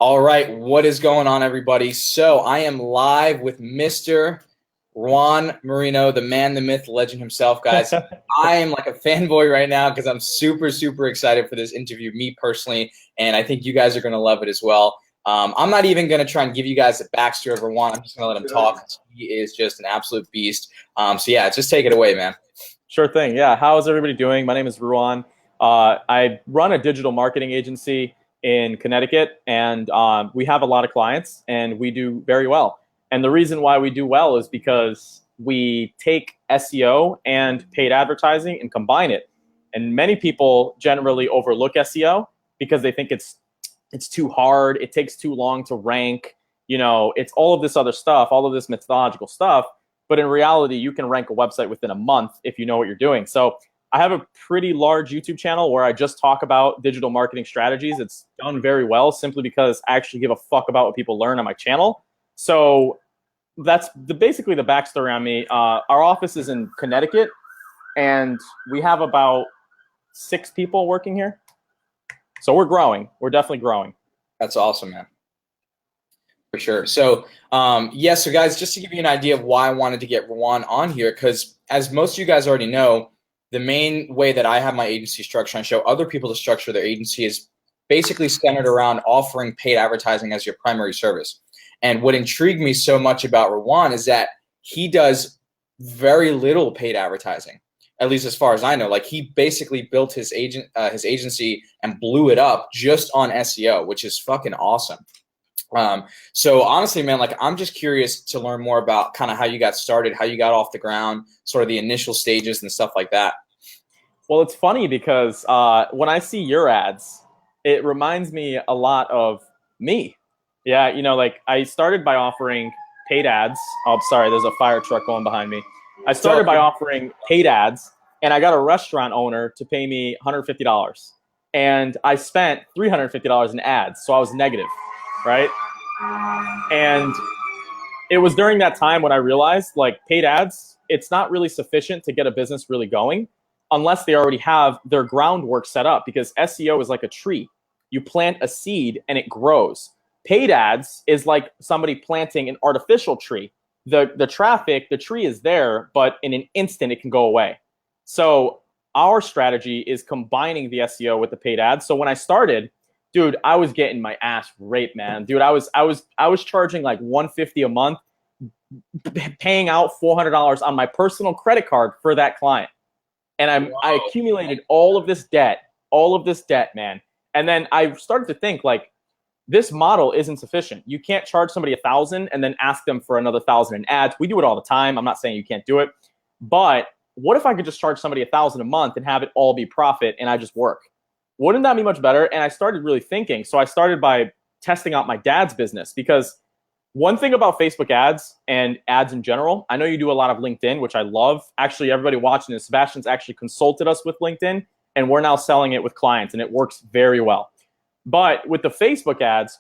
All right, what is going on, everybody? So I am live with Mr. Ruan Marinho, the man, the myth, the legend himself, guys. I am like a fanboy right now because I'm super, super excited for this interview, me personally, and I think you guys are going to love it as well. I'm not even going to try and give you guys a backstory of Ruan. I'm just going to let him talk. He is just an absolute beast. So yeah, just take it away, man. Sure thing. Yeah. How is everybody doing? My name is Ruan. I run a digital marketing agency in Connecticut, and we have a lot of clients, and we do very well. And the reason why we do well is because we take SEO and paid advertising and combine it. And many people generally overlook SEO because they think it's too hard, it takes too long to rank. It's all of this other stuff, all of this methodological stuff. But in reality, you can rank a website within a month if you know what you're doing. So I have a pretty large YouTube channel where I just talk about digital marketing strategies. It's done very well simply because I actually give a fuck about what people learn on my channel. So that's basically the backstory on me. Our office is in Connecticut, and we have about 6 people working here. So we're growing. We're definitely growing. That's awesome, man. For sure. So, so guys, just to give you an idea of why I wanted to get Ruan on here, because as most of you guys already know, the main way that I have my agency structure and show other people to structure their agency is basically centered around offering paid advertising as your primary service. And what intrigued me so much about Ruan is that he does very little paid advertising, at least as far as I know. Like, he basically built his agency and blew it up just on SEO, which is fucking awesome. So honestly, man, like, I'm just curious to learn more about kind of how you got started, how you got off the ground, sort of the initial stages and stuff like that. Well, it's funny because when I see your ads, it reminds me a lot of me. Yeah, like, I started by offering paid ads. Oh, sorry, there's a fire truck going behind me. I started by offering paid ads, and I got a restaurant owner to pay me $150. And I spent $350 in ads, so I was negative, right? And it was during that time when I realized, like, paid ads, it's not really sufficient to get a business really going unless they already have their groundwork set up, because SEO is like a tree. You plant a seed and it grows. Paid ads is like somebody planting an artificial tree. The traffic, the tree is there, but in an instant it can go away. So our strategy is combining the SEO with the paid ads. So when I started, dude, I was getting my ass raped, man. Dude, I was charging like $150 a month, paying out $400 on my personal credit card for that client. And I accumulated all of this debt, man. And then I started to think, like, this model isn't sufficient. You can't charge somebody $1,000 and then ask them for another $1,000 in ads. We do it all the time. I'm not saying you can't do it, but what if I could just charge somebody $1,000 a month and have it all be profit and I just work? Wouldn't that be much better? And I started really thinking. So I started by testing out my dad's business, because one thing about Facebook ads and ads in general, I know you do a lot of LinkedIn, which I love. Actually, everybody watching this, Sebastian's actually consulted us with LinkedIn, and we're now selling it with clients, and it works very well. But with the Facebook ads,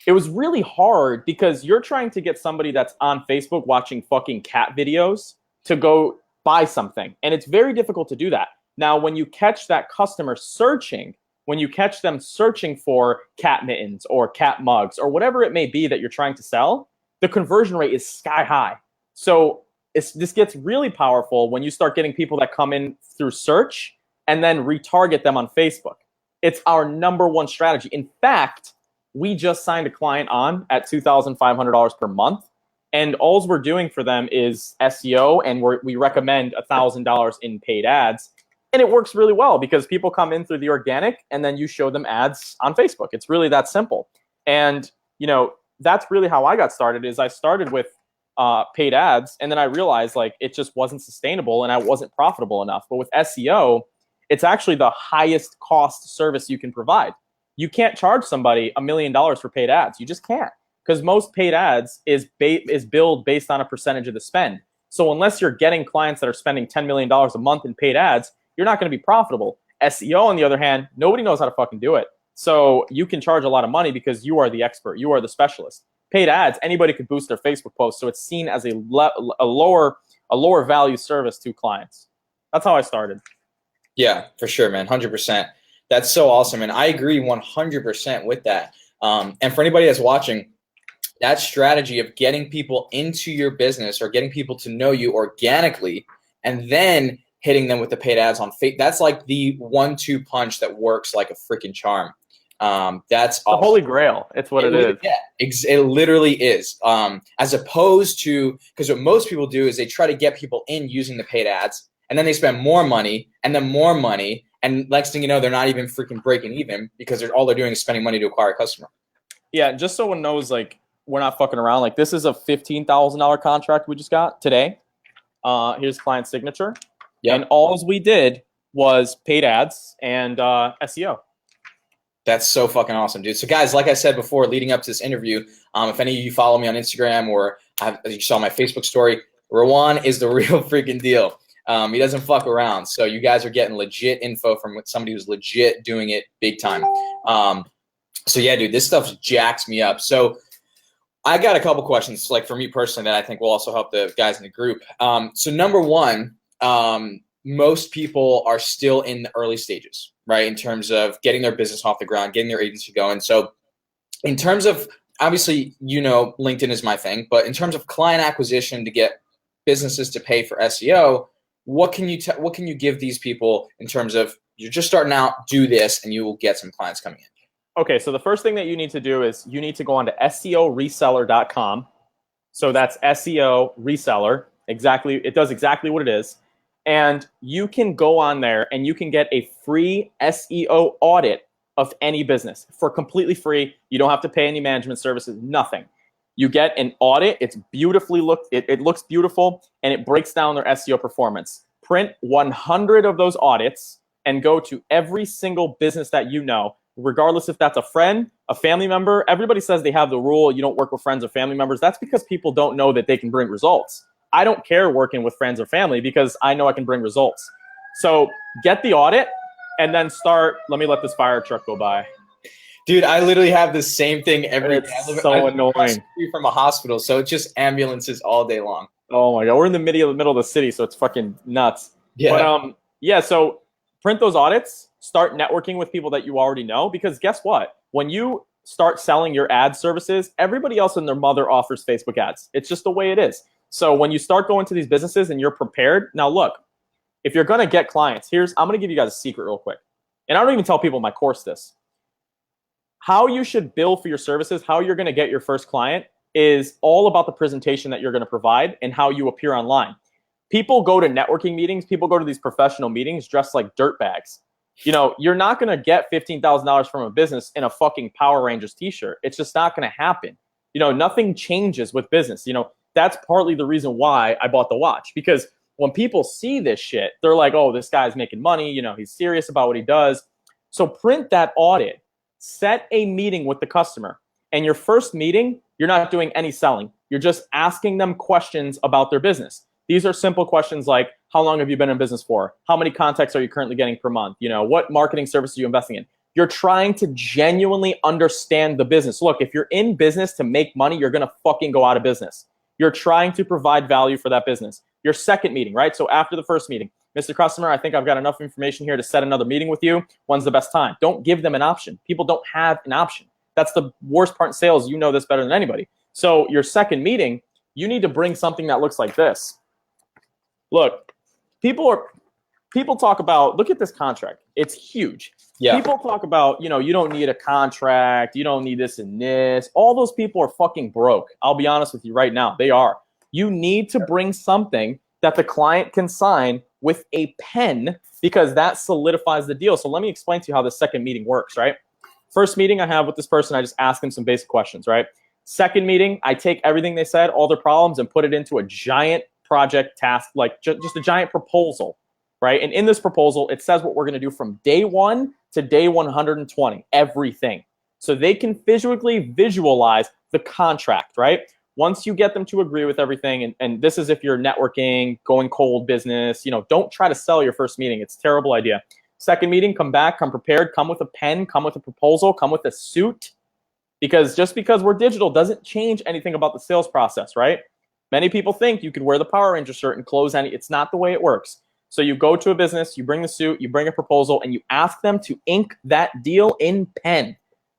it was really hard because you're trying to get somebody that's on Facebook watching fucking cat videos to go buy something. And it's very difficult to do that. Now, when you catch that customer searching, when you catch them searching for cat mittens or cat mugs or whatever it may be that you're trying to sell, the conversion rate is sky high. So this gets really powerful when you start getting people that come in through search and then retarget them on Facebook. It's our #1 strategy. In fact, we just signed a client on at $2,500 per month, and all we're doing for them is SEO, and we recommend $1,000 in paid ads. And it works really well because people come in through the organic, and then you show them ads on Facebook. It's really that simple. And, that's really how I got started. Is I started with paid ads, and then I realized, like, it just wasn't sustainable and I wasn't profitable enough. But with SEO, it's actually the highest cost service you can provide. You can't charge somebody $1 million for paid ads. You just can't, because most paid ads is billed based on a percentage of the spend. So unless you're getting clients that are spending $10 million a month in paid ads, you're not going to be profitable. SEO, on the other hand, nobody knows how to fucking do it. So you can charge a lot of money because you are the expert. You are the specialist. Paid ads, anybody could boost their Facebook post. So it's seen as a lower value service to clients. That's how I started. Yeah, for sure, man. 100%. That's so awesome. And I agree 100% with that. And for anybody that's watching, that strategy of getting people into your business or getting people to know you organically and then hitting them with the paid ads on Facebook, that's like the 1-2 punch that works like a freaking charm. That's the holy grail. It's what it is. Yeah, it literally is. As opposed to, because what most people do is they try to get people in using the paid ads, and then they spend more money and then more money, and next thing you know, they're not even freaking breaking even because all they're doing is spending money to acquire a customer. Yeah, just so one knows, like, we're not fucking around. Like, this is a $15,000 contract we just got today. Here's client signature. Yep. And all we did was paid ads and SEO. That's so fucking awesome, dude. So guys, like I said before, leading up to this interview, if any of you follow me on Instagram or you saw my Facebook story, Ruan is the real freaking deal. He doesn't fuck around. So you guys are getting legit info from somebody who's legit doing it big time. So yeah, dude, this stuff jacks me up. So I got a couple questions, like for me personally, that I think will also help the guys in the group. So number one, most people are still in the early stages, right? In terms of getting their business off the ground, getting their agency going. So in terms of, obviously, you know, LinkedIn is my thing, but in terms of client acquisition to get businesses to pay for SEO, what can you give these people in terms of, you're just starting out, do this, and you will get some clients coming in? Okay, so the first thing that you need to do is you need to go on to SEOreseller.com. So that's SEO reseller. Exactly, it does exactly what it is. And you can go on there and you can get a free SEO audit of any business for completely free. You don't have to pay any management services, nothing. You get an audit. It's beautifully it looks beautiful, and it breaks down their SEO performance. Print 100 of those audits and go to every single business that you know, regardless if that's a friend, a family member. Everybody says they have the rule, you don't work with friends or family members. That's because people don't know that they can bring results. I don't care working with friends or family because I know I can bring results. So get the audit and then start. Let me let this fire truck go by. Dude, I literally have the same thing every day. It's so annoying. From a hospital, so it's just ambulances all day long. Oh my God, we're in the middle of the city, so it's fucking nuts. Yeah. But yeah. So print those audits. Start networking with people that you already know, because guess what? When you start selling your ad services, everybody else and their mother offers Facebook ads. It's just the way it is. So when you start going to these businesses and you're prepared, now look, if you're going to get clients, I'm going to give you guys a secret real quick. And I don't even tell people in my course this. How you should bill for your services, how you're going to get your first client, is all about the presentation that you're going to provide and how you appear online. People go to networking meetings, people go to these professional meetings dressed like dirtbags. You know, you're not going to get $15,000 from a business in a fucking Power Rangers t-shirt. It's just not going to happen. You know, nothing changes with business. You know, that's partly the reason why I bought the watch, because when people see this shit, they're like, oh, this guy's making money. You know, he's serious about what he does. So print that audit, set a meeting with the customer. And your first meeting, you're not doing any selling. You're just asking them questions about their business. These are simple questions like, how long have you been in business for? How many contacts are you currently getting per month? You know, what marketing services are you investing in? You're trying to genuinely understand the business. Look, if you're in business to make money, you're going to fucking go out of business. You're trying to provide value for that business. Your second meeting, right? So after the first meeting, Mr. Customer, I think I've got enough information here to set another meeting with you. When's the best time? Don't give them an option. People don't have an option. That's the worst part in sales. You know this better than anybody. So your second meeting, you need to bring something that looks like this. Look, people talk about, look at this contract. It's huge. Yeah. People talk about, you know, you don't need a contract. You don't need this and this. All those people are fucking broke. I'll be honest with you right now. They are. You need to bring something that the client can sign with a pen, because that solidifies the deal. So let me explain to you how the second meeting works, right? First meeting I have with this person, I just ask them some basic questions, right? Second meeting, I take everything they said, all their problems, and put it into a giant project task, like just a giant proposal, right? And in this proposal, it says what we're going to do from day 1 to day 120, everything. So they can physically visualize the contract, right? Once you get them to agree with everything, and this is if you're networking, going cold business, you know, don't try to sell your first meeting. It's a terrible idea. Second meeting, come back, come prepared, come with a pen, come with a proposal, come with a suit, because just because we're digital doesn't change anything about the sales process, right? Many people think you could wear the Power Ranger shirt and close any. It's not the way it works. So you go to a business, you bring the suit, you bring a proposal, and you ask them to ink that deal in pen.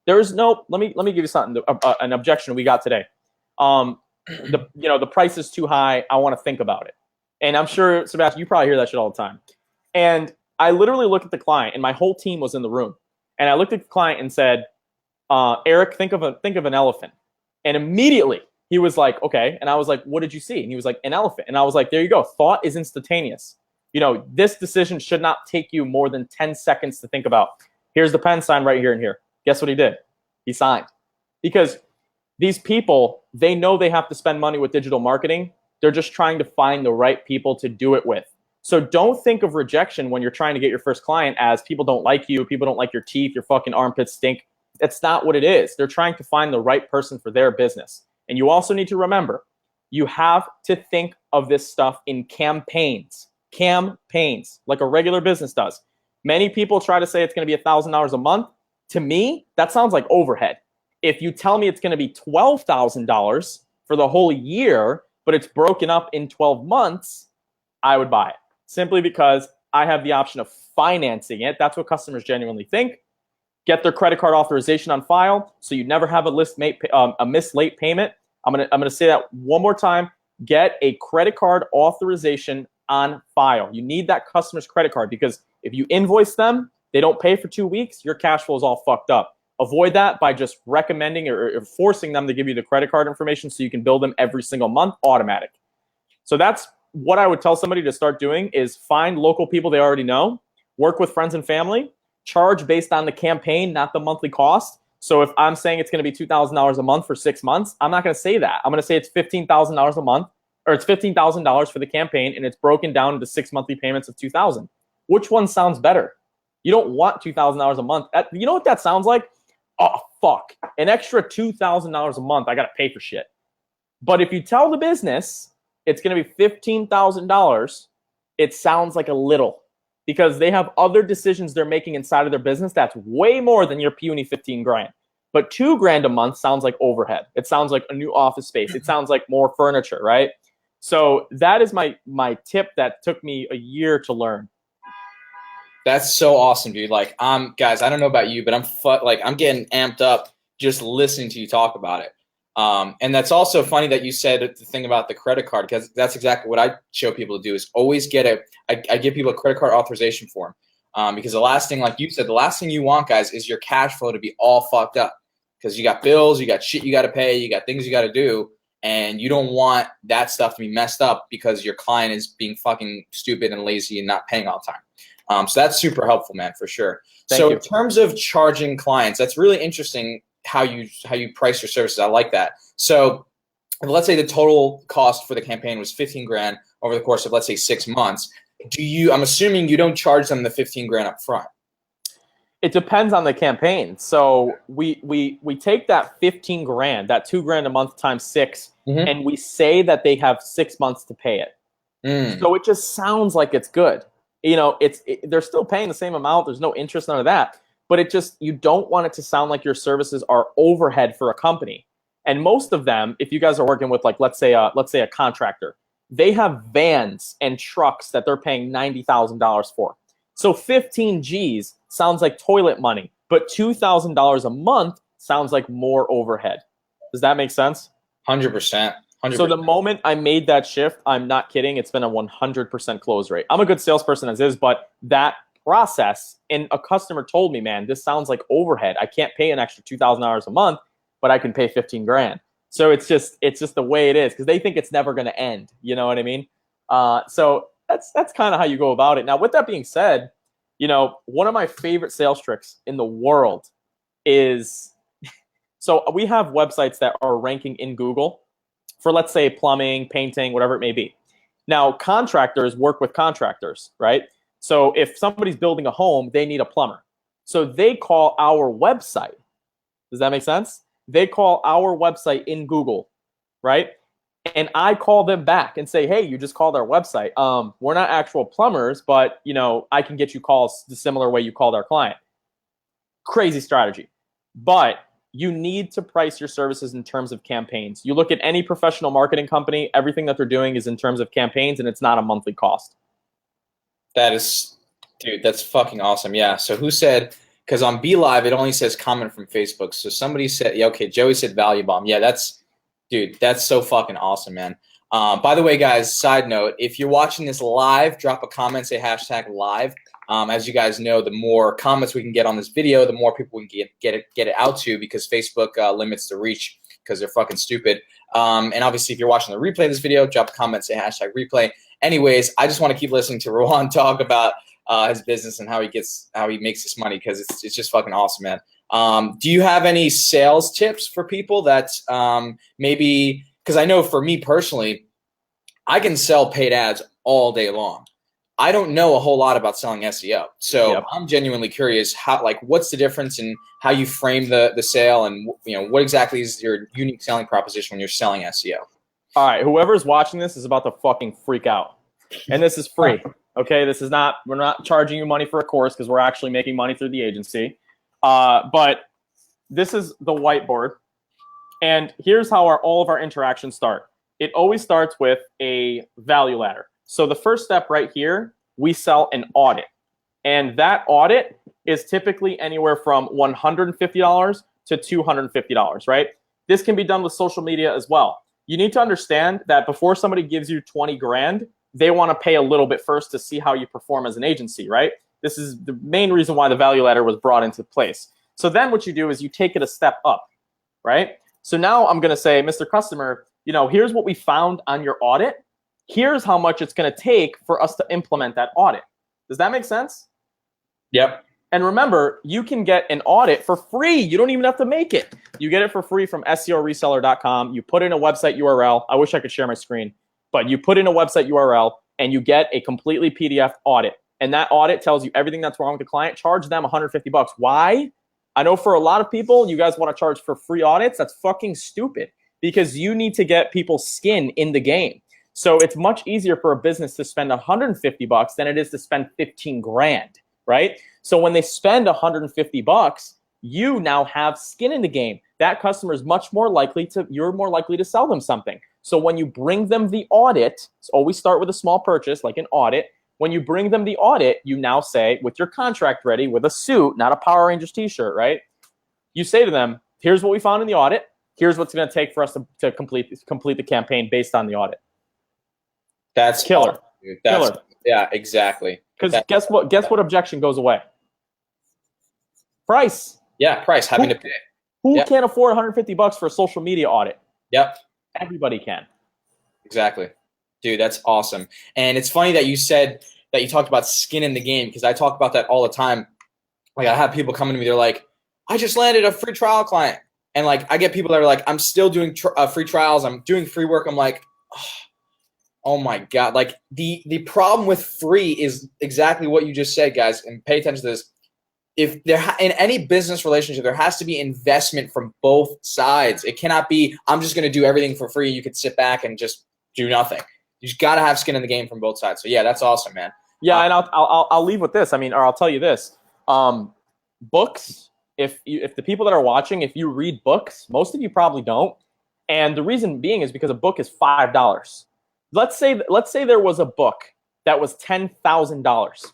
There's no. Let me give you something. An objection we got today. The price is too high. I want to think about it. And I'm sure, Sebastian, you probably hear that shit all the time. And I literally looked at the client, and my whole team was in the room. And I looked at the client and said, Eric, think of an elephant. And immediately he was like, okay. And I was like, what did you see? And he was like, an elephant. And I was like, there you go. Thought is instantaneous. This decision should not take you more than 10 seconds to think about. Here's the pen, sign right here and here. Guess what he did? He signed. Because these people, they know they have to spend money with digital marketing. They're just trying to find the right people to do it with. So don't think of rejection when you're trying to get your first client as people don't like you, people don't like your teeth, your fucking armpits stink. That's not what it is. They're trying to find the right person for their business. And you also need to remember, you have to think of this stuff in campaigns, like a regular business does. Many people try to say it's going to be $1,000 a month. To me, that sounds like overhead. If you tell me it's going to be $12,000 for the whole year, but it's broken up in 12 months, I would buy it. Simply because I have the option of financing it. That's what customers genuinely think. Get their credit card authorization on file, so you never have a missed late payment. I'm gonna say that one more time. Get a credit card authorization on file. You need that customer's credit card, because if you invoice them, they don't pay for 2 weeks, your cash flow is all fucked up. Avoid that by just recommending or forcing them to give you the credit card information so you can bill them every single month, automatic. So that's what I would tell somebody to start doing, is find local people they already know, work with friends and family, charge based on the campaign, not the monthly cost. So if I'm saying it's going to be $2,000 a month for 6 months, I'm not going to say that. I'm going to say it's $15,000 a month, or it's $15,000 for the campaign, and it's broken down into 6 monthly payments of $2,000. Which one sounds better? You don't want $2,000 a month. You know what that sounds like? Oh, fuck. An extra $2,000 a month, I got to pay for shit. But if you tell the business it's going to be $15,000, it sounds like a little, because they have other decisions they're making inside of their business that's way more than your puny 15 grand. But $2,000 a month sounds like overhead. It sounds like a new office space. It sounds like more furniture, right? So that is my tip that took me a year to learn. That's so awesome, dude. Like, guys, I don't know about you, but I'm getting amped up just listening to you talk about it. And that's also funny that you said the thing about the credit card, because that's exactly what I show people to do, is always I give people a credit card authorization form. Because the last thing, like you said, the last thing you want, guys, is your cash flow to be all fucked up, because you got bills, you got shit you got to pay, you got things you got to do. And you don't want that stuff to be messed up because your client is being fucking stupid and lazy and not paying all the time. So that's super helpful, man, for sure. Thank you. In terms of charging clients, that's really interesting how you price your services. I like that. So let's say the total cost for the campaign was 15 grand over the course of, let's say, 6 months. I'm assuming you don't charge them the 15 grand up front. It depends on the campaign. So we take that 15 grand, that $2,000 a month times 6, and we say that they have 6 months to pay it. So it just sounds like it's good. They're still paying the same amount. There's no interest, none of that. But you don't want it to sound like your services are overhead for a company. And most of them, if you guys are working with, like, let's say a contractor, they have vans and trucks that they're paying $90,000 for. So 15 G's sounds like toilet money, but $2,000 a month sounds like more overhead. Does that make sense? 100%. 100%. So the moment I made that shift, I'm not kidding, it's been a 100% close rate. I'm a good salesperson as is, but that process, and a customer told me, man, this sounds like overhead. I can't pay an extra $2,000 a month, but I can pay 15 grand. So it's just the way it is, because they think it's never going to end. You know what I mean? So that's kind of how you go about it. Now, with that being said, one of my favorite sales tricks in the world is, so we have websites that are ranking in Google for, let's say, plumbing, painting, whatever it may be. Now, contractors work with contractors, right? So if somebody's building a home, they need a plumber. So they call our website. Does that make sense? They call our website in Google, right? And I call them back and say, hey, you just called our website. We're not actual plumbers, but I can get you calls the similar way you called our client. Crazy strategy. But you need to price your services in terms of campaigns. You look at any professional marketing company, everything that they're doing is in terms of campaigns, and it's not a monthly cost. Dude, that's fucking awesome. Yeah. So who said because on Be Live it only says comment from Facebook. So somebody said, yeah, okay, Joey said value bomb. Yeah, dude, that's so fucking awesome, man. By the way, guys, side note, if you're watching this live, drop a comment, say hashtag live. As you guys know, the more comments we can get on this video, the more people we can get it out to, because Facebook limits the reach because they're fucking stupid. And obviously, if you're watching the replay of this video, drop a comment, say hashtag replay. Anyways, I just want to keep listening to Ruan talk about his business and how he makes this money, because it's just fucking awesome, man. Do you have any sales tips for people that maybe, because I know for me personally, I can sell paid ads all day long. I don't know a whole lot about selling SEO. So yep. I'm genuinely curious what's the difference in how you frame the sale, and what exactly is your unique selling proposition when you're selling SEO? All right, whoever's watching this is about to fucking freak out. And this is free. Okay, we're not charging you money for a course, because we're actually making money through the agency. But this is the whiteboard. And here's how all of our interactions start. It always starts with a value ladder. So the first step right here, we sell an audit. And that audit is typically anywhere from $150 to $250, right? This can be done with social media as well. You need to understand that before somebody gives you 20 grand, they want to pay a little bit first to see how you perform as an agency, right? This is the main reason why the value ladder was brought into place. So then what you do is you take it a step up, right? So now I'm going to say, Mr. Customer, here's what we found on your audit. Here's how much it's going to take for us to implement that audit. Does that make sense? Yep. And remember, you can get an audit for free. You don't even have to make it. You get it for free from SEOreseller.com. You put in a website URL. I wish I could share my screen, but you put in a website URL and you get a completely PDF audit. And that audit tells you everything that's wrong with the client. Charge them $150. Why? I know for a lot of people, you guys want to charge for free audits. That's fucking stupid, because you need to get people's skin in the game. So it's much easier for a business to spend $150 than it is to spend 15 grand, right? So when they spend $150, you now have skin in the game. That customer is you're more likely to sell them something. So when you bring them the audit, so always start with a small purchase, like an audit. When you bring them the audit, you now say, with your contract ready, with a suit, not a Power Rangers t-shirt, right? You say to them, here's what we found in the audit. Here's what's going to take for us to complete the campaign based on the audit. That's killer. Awesome, killer. Yeah, exactly. Because guess what objection goes away? Price. Yeah, price. Having to pay. Who can't afford $150 for a social media audit? Yep. Everybody can. Exactly. Dude, that's awesome. And it's funny that you said that you talked about skin in the game, because I talk about that all the time. Like, I have people coming to me, they're like, I just landed a free trial client. And I get people that are like, I'm still doing free trials. I'm doing free work. I'm like, oh my God. The problem with free is exactly what you just said, guys. And pay attention to this. If in any business relationship, there has to be investment from both sides. It cannot be, I'm just going to do everything for free. You could sit back and just do nothing. You just got to have skin in the game from both sides. So yeah, that's awesome, man. Yeah. And I'll leave with this. Or I'll tell you this, books. If the people that are watching, if you read books, most of you probably don't. And the reason being is because a book is $5. Let's say there was a book that was $10,000.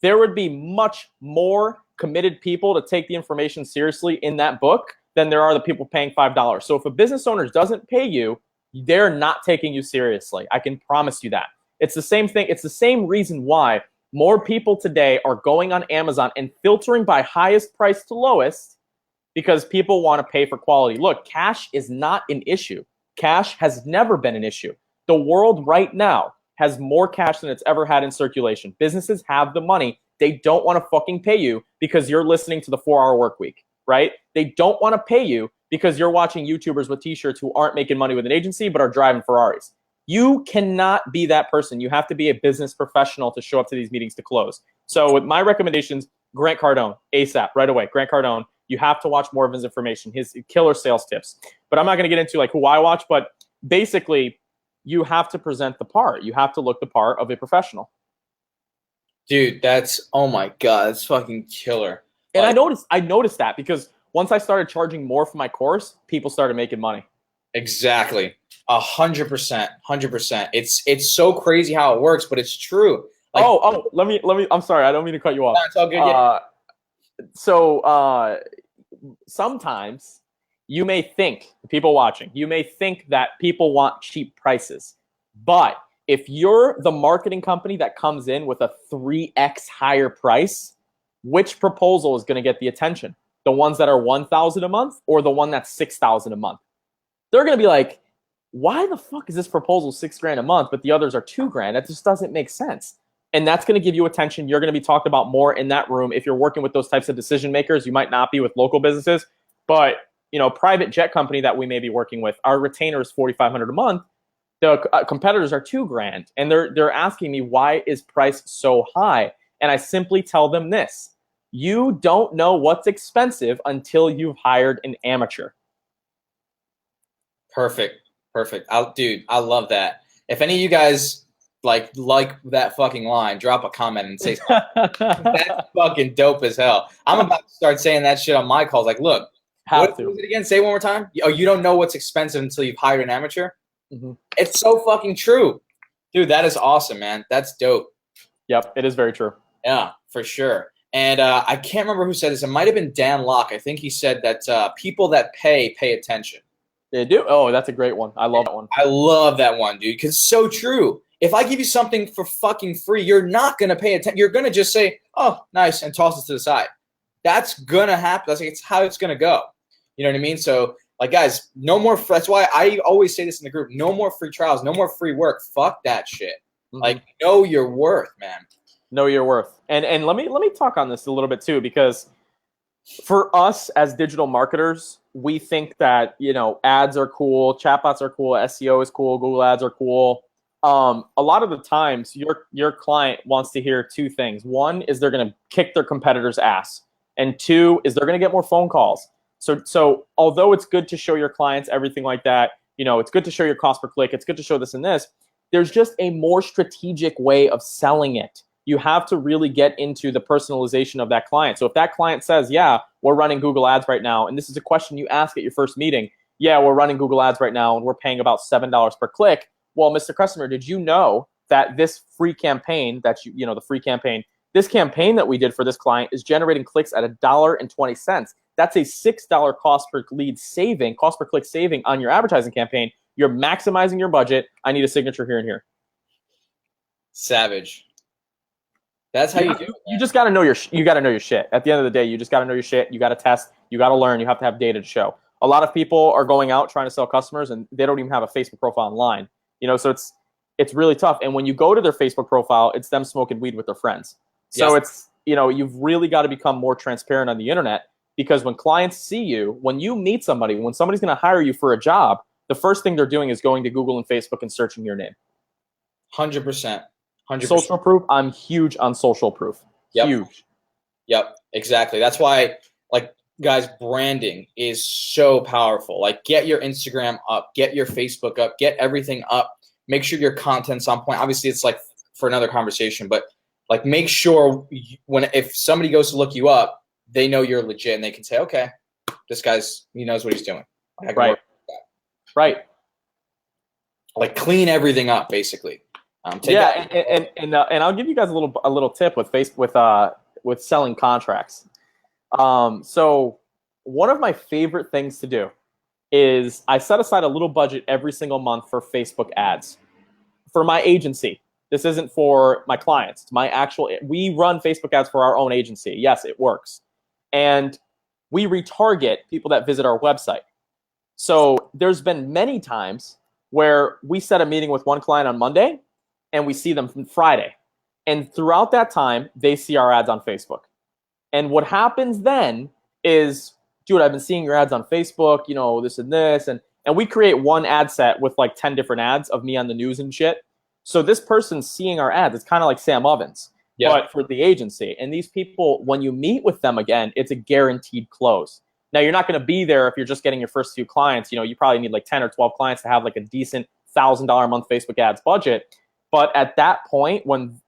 There would be much more committed people to take the information seriously in that book than there are the people paying $5. So if a business owner doesn't pay you, they're not taking you seriously. I can promise you that. It's the same thing. It's the same reason why more people today are going on Amazon and filtering by highest price to lowest, because people want to pay for quality. Look, cash is not an issue. Cash has never been an issue. The world right now has more cash than it's ever had in circulation. Businesses have the money. They don't want to fucking pay you because you're listening to the 4-Hour Work Week, right? They don't want to pay you because you're watching YouTubers with t-shirts who aren't making money with an agency but are driving Ferraris. You cannot be that person. You have to be a business professional to show up to these meetings to close. So with my recommendations, Grant Cardone, ASAP, right away. Grant Cardone, you have to watch more of his information, his killer sales tips. But I'm not going to get into who I watch, but basically you have to present the part. You have to look the part of a professional. Dude, oh my God, that's fucking killer. And I noticed that because once I started charging more for my course, people started making money. Exactly. 100%. 100%. It's so crazy how it works, but it's true. Let me, I'm sorry. I don't mean to cut you off. No, it's all good. Yeah. So sometimes you may think, people watching, you may think that people want cheap prices. But if you're the marketing company that comes in with a 3x higher price, which proposal is going to get the attention? The ones that are $1,000 a month or the one that's $6,000 a month? They're going to be like, why the fuck is this proposal $6,000 a month, but the others are $2,000? That just doesn't make sense. And that's going to give you attention. You're going to be talked about more in that room. If you're working with those types of decision makers, you might not be with local businesses, but private jet company that we may be working with, our retainer is $4,500 a month. The competitors are $2,000, and they're asking me, why is price so high? And I simply tell them this: you don't know what's expensive until you've hired an amateur. Perfect. Dude, I love that. If any of you guys like that fucking line, drop a comment and say that's fucking dope as hell. I'm about to start saying that shit on my calls. Like, look, what was it again? Say it one more time. Oh, you don't know what's expensive until you've hired an amateur? Mm-hmm. It's so fucking true. Dude, that is awesome, man. That's dope. Yep, it is very true. Yeah, for sure. And I can't remember who said this. It might have been Dan Locke. I think he said that people that pay attention. They do? Oh, that's a great one. I love that one. I love that one, dude, because it's so true. If I give you something for fucking free, you're not going to pay attention. You're going to just say, oh, nice, and toss it to the side. That's going to happen. That's like, it's how it's going to go. You know what I mean? So, like, guys, no more. That's why I always say this in the group. No more free trials. No more free work. Fuck that shit. Mm-hmm. Like, know your worth, man. Know your worth. And let me talk on this a little bit too, because for us as digital marketers, we think that, ads are cool, chatbots are cool, SEO is cool, Google ads are cool. A lot of the times your client wants to hear two things. One is they're going to kick their competitor's ass. And two is they're going to get more phone calls. So although it's good to show your clients everything like that, it's good to show your cost per click, it's good to show this and this, there's just a more strategic way of selling it. You have to really get into the personalization of that client. So if that client says, yeah, we're running Google ads right now, and this is a question you ask at your first meeting, yeah, we're running Google ads right now and we're paying about $7 per click. Well, Mr. Customer, did you know that this free campaign this campaign that we did for this client is generating clicks at $1.20. That's a $6 cost per click saving on your advertising campaign. You're maximizing your budget. I need a signature here and here. Savage. That's how you do it. You just got to know your shit. At the end of the day, you just got to know your shit. You got to test. You got to learn. You have to have data to show. A lot of people are going out trying to sell customers, and they don't even have a Facebook profile online. So it's really tough. And when you go to their Facebook profile, it's them smoking weed with their friends. So yes. You've really got to become more transparent on the internet, because when clients see you, when you meet somebody, when somebody's going to hire you for a job, the first thing they're doing is going to Google and Facebook and searching your name. 100%. 100%. Social proof. I'm huge on social proof. Yep. Huge. Yep, exactly. That's why, like, guys, branding is so powerful. Like, get your Instagram up, get your Facebook up, get everything up. Make sure your content's on point. Obviously, it's like for another conversation, but like, make sure if somebody goes to look you up, they know you're legit and they can say, okay, this guy's, he knows what he's doing. Right. Right. Like, clean everything up, basically. And I'll give you guys a little tip with selling contracts. So one of my favorite things to do is I set aside a little budget every single month for Facebook ads for my agency. This isn't for my clients. We run Facebook ads for our own agency. Yes, it works. And we retarget people that visit our website. So there's been many times where we set a meeting with one client on Monday and we see them from Friday. And throughout that time, they see our ads on Facebook. And what happens then is, dude, I've been seeing your ads on Facebook, this and this. And we create one ad set with like 10 different ads of me on the news and shit. So this person's seeing our ads. It's kind of like Sam Ovens, but for the agency. And these people, when you meet with them again, it's a guaranteed close. Now, you're not going to be there if you're just getting your first few clients. You probably need like 10 or 12 clients to have like a decent $1,000 a month Facebook ads budget. But at that point, when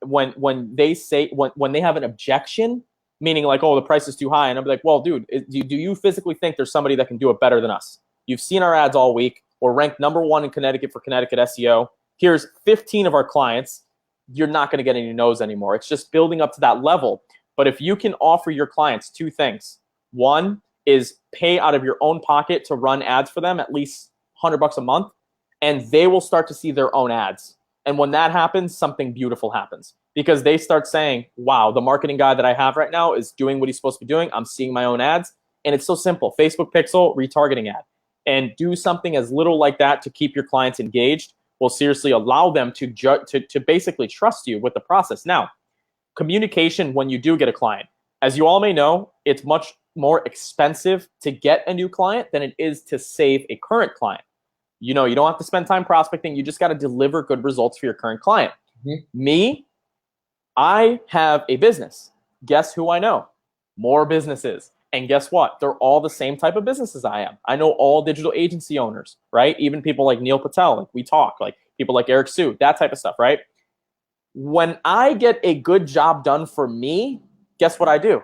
they say, when they have an objection, meaning like, oh, the price is too high, and I'll be like, well, dude, do you physically think there's somebody that can do it better than us? You've seen our ads all week. We're ranked #1 in Connecticut for Connecticut SEO. Here's 15 of our clients. You're not going to get any no's anymore. It's just building up to that level. But if you can offer your clients two things, one is pay out of your own pocket to run ads for them, at least $100 a month, and they will start to see their own ads. And when that happens, something beautiful happens, because they start saying, wow, the marketing guy that I have right now is doing what he's supposed to be doing. I'm seeing my own ads. And it's so simple. Facebook pixel, retargeting ad. And do something as little like that to keep your clients engaged will seriously allow them to basically trust you with the process. Now, communication when you do get a client. As you all may know, it's much more expensive to get a new client than it is to save a current client. You know, you don't have to spend time prospecting. You just got to deliver good results for your current client. Me, I have a business. Guess who I know? More businesses. And guess what? They're all the same type of businesses I am. I know all digital agency owners, right? Even people like Neil Patel, like we talk, like people like Eric Sue, that type of stuff, right? When I get a good job done for me, guess what I do?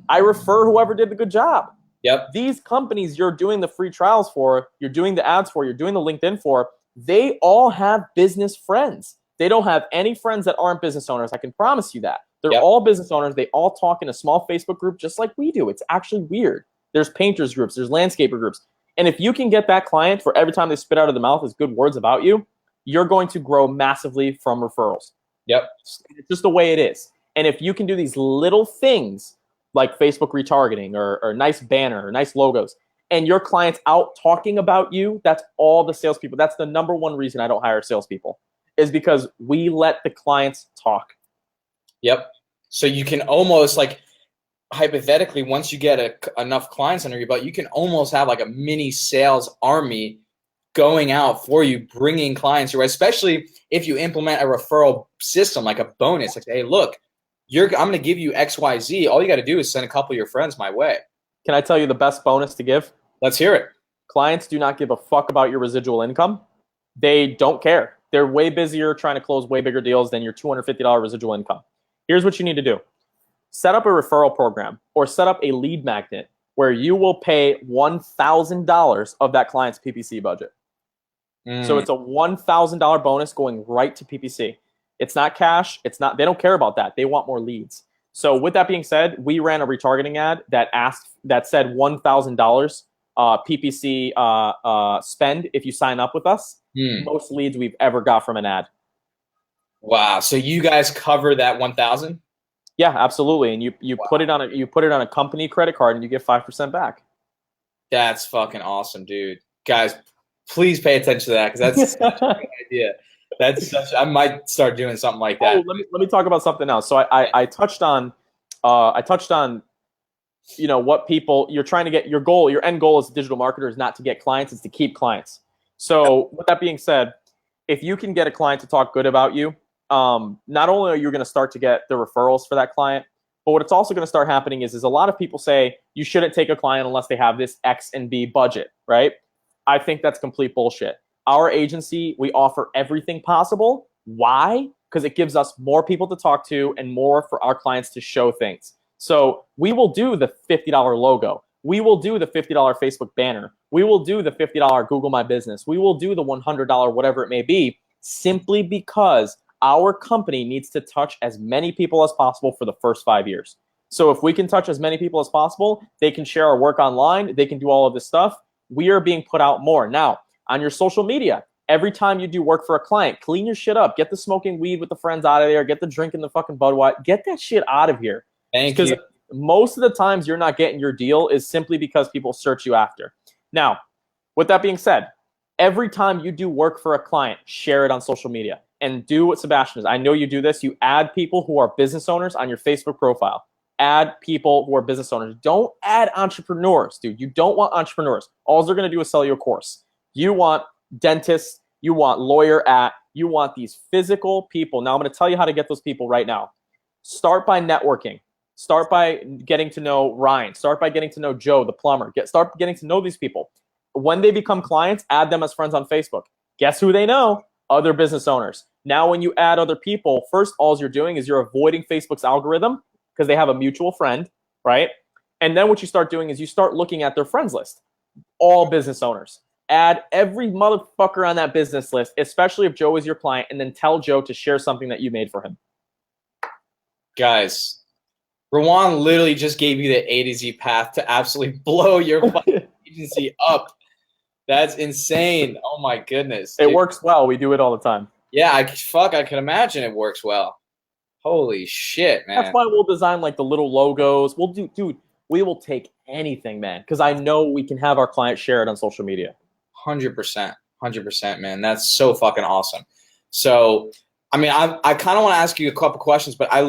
I refer whoever did the good job. Yep. These companies you're doing the free trials for, you're doing the ads for, you're doing the LinkedIn for, they all have business friends. They don't have any friends that aren't business owners. I can promise you that. They're all business owners. They all talk in a small Facebook group just like we do. It's actually weird. There's painters groups. There's landscaper groups. And if you can get that client for every time they spit out of the mouth is good words about you, you're going to grow massively from referrals. Yep. It's just the way it is. And if you can do these little things like Facebook retargeting or nice banner or nice logos, and your client's out talking about you, that's all the salespeople. That's the number one reason I don't hire salespeople, is because we let the clients talk. Yep. So you can almost, like, hypothetically, once you get enough clients under your belt, you can almost have like a mini sales army going out for you, bringing clients your way, especially if you implement a referral system, like a bonus. Like, hey, look, I'm going to give you X, Y, Z. All you got to do is send a couple of your friends my way. Can I tell you the best bonus to give? Let's hear it. Clients do not give a fuck about your residual income. They don't care. They're way busier trying to close way bigger deals than your $250 residual income. Here's what you need to do. Set up a referral program or set up a lead magnet where you will pay $1,000 of that client's PPC budget. So it's a $1,000 bonus going right to PPC. It's not cash. It's not. They don't care about that. They want more leads. So with that being said, we ran a retargeting ad that said $1,000 PPC spend if you sign up with us. Most leads we've ever got from an ad. Wow. So you guys cover that 1,000? Yeah, absolutely. And you put it on a company credit card and you get 5% back. That's fucking awesome, dude. Guys, please pay attention to that, because that's such a good idea. I might start doing something like that. Oh, let me talk about something else. So I touched on you know what people you're trying to get. Your end goal as a digital marketer is not to get clients, it's to keep clients. So with that being said, if you can get a client to talk good about you, not only are you going to start to get the referrals for that client, but what it's also going to start happening is a lot of people say you shouldn't take a client unless they have this X and B budget, right? I think that's complete bullshit. Our agency, we offer everything possible. Why? Because it gives us more people to talk to and more for our clients to show things. So we will do the $50 logo. We will do the $50 Facebook banner. We will do the $50 Google My Business. We will do the $100 whatever it may be, simply because our company needs to touch as many people as possible for the first 5 years. So if we can touch as many people as possible, they can share our work online. They can do all of this stuff. We are being put out more. Now, on your social media, every time you do work for a client, clean your shit up. Get the smoking weed with the friends out of there. Get the drinking the fucking Budweiser. Get that shit out of here. Thank you. Because most of the times you're not getting your deal is simply because people search you after. Now, with that being said, every time you do work for a client, share it on social media. And do what Sebastian does. I know you do this. You add people who are business owners on your Facebook profile. Add people who are business owners. Don't add entrepreneurs, dude. You don't want entrepreneurs. All they're going to do is sell you a course. You want dentists. You want you want these physical people. Now, I'm going to tell you how to get those people right now. Start by networking. Start by getting to know Ryan. Start by getting to know Joe, the plumber. Start getting to know these people. When they become clients, add them as friends on Facebook. Guess who they know? Other business owners. Now, when you add other people, first, all you're doing is you're avoiding Facebook's algorithm because they have a mutual friend, right? And then what you start doing is you start looking at their friends list. All business owners. Add every motherfucker on that business list, especially if Joe is your client, and then tell Joe to share something that you made for him. Guys, Ruan literally just gave you the A to Z path to absolutely blow your agency up. That's insane. Oh my goodness. It works well. We do it all the time. Yeah, I can imagine it works well. Holy shit, man. That's why we'll design like the little logos. We'll do, dude, we will take anything, man, because I know we can have our clients share it on social media. 100%. 100%, man. That's so fucking awesome. So, I mean, I kind of want to ask you a couple questions, but I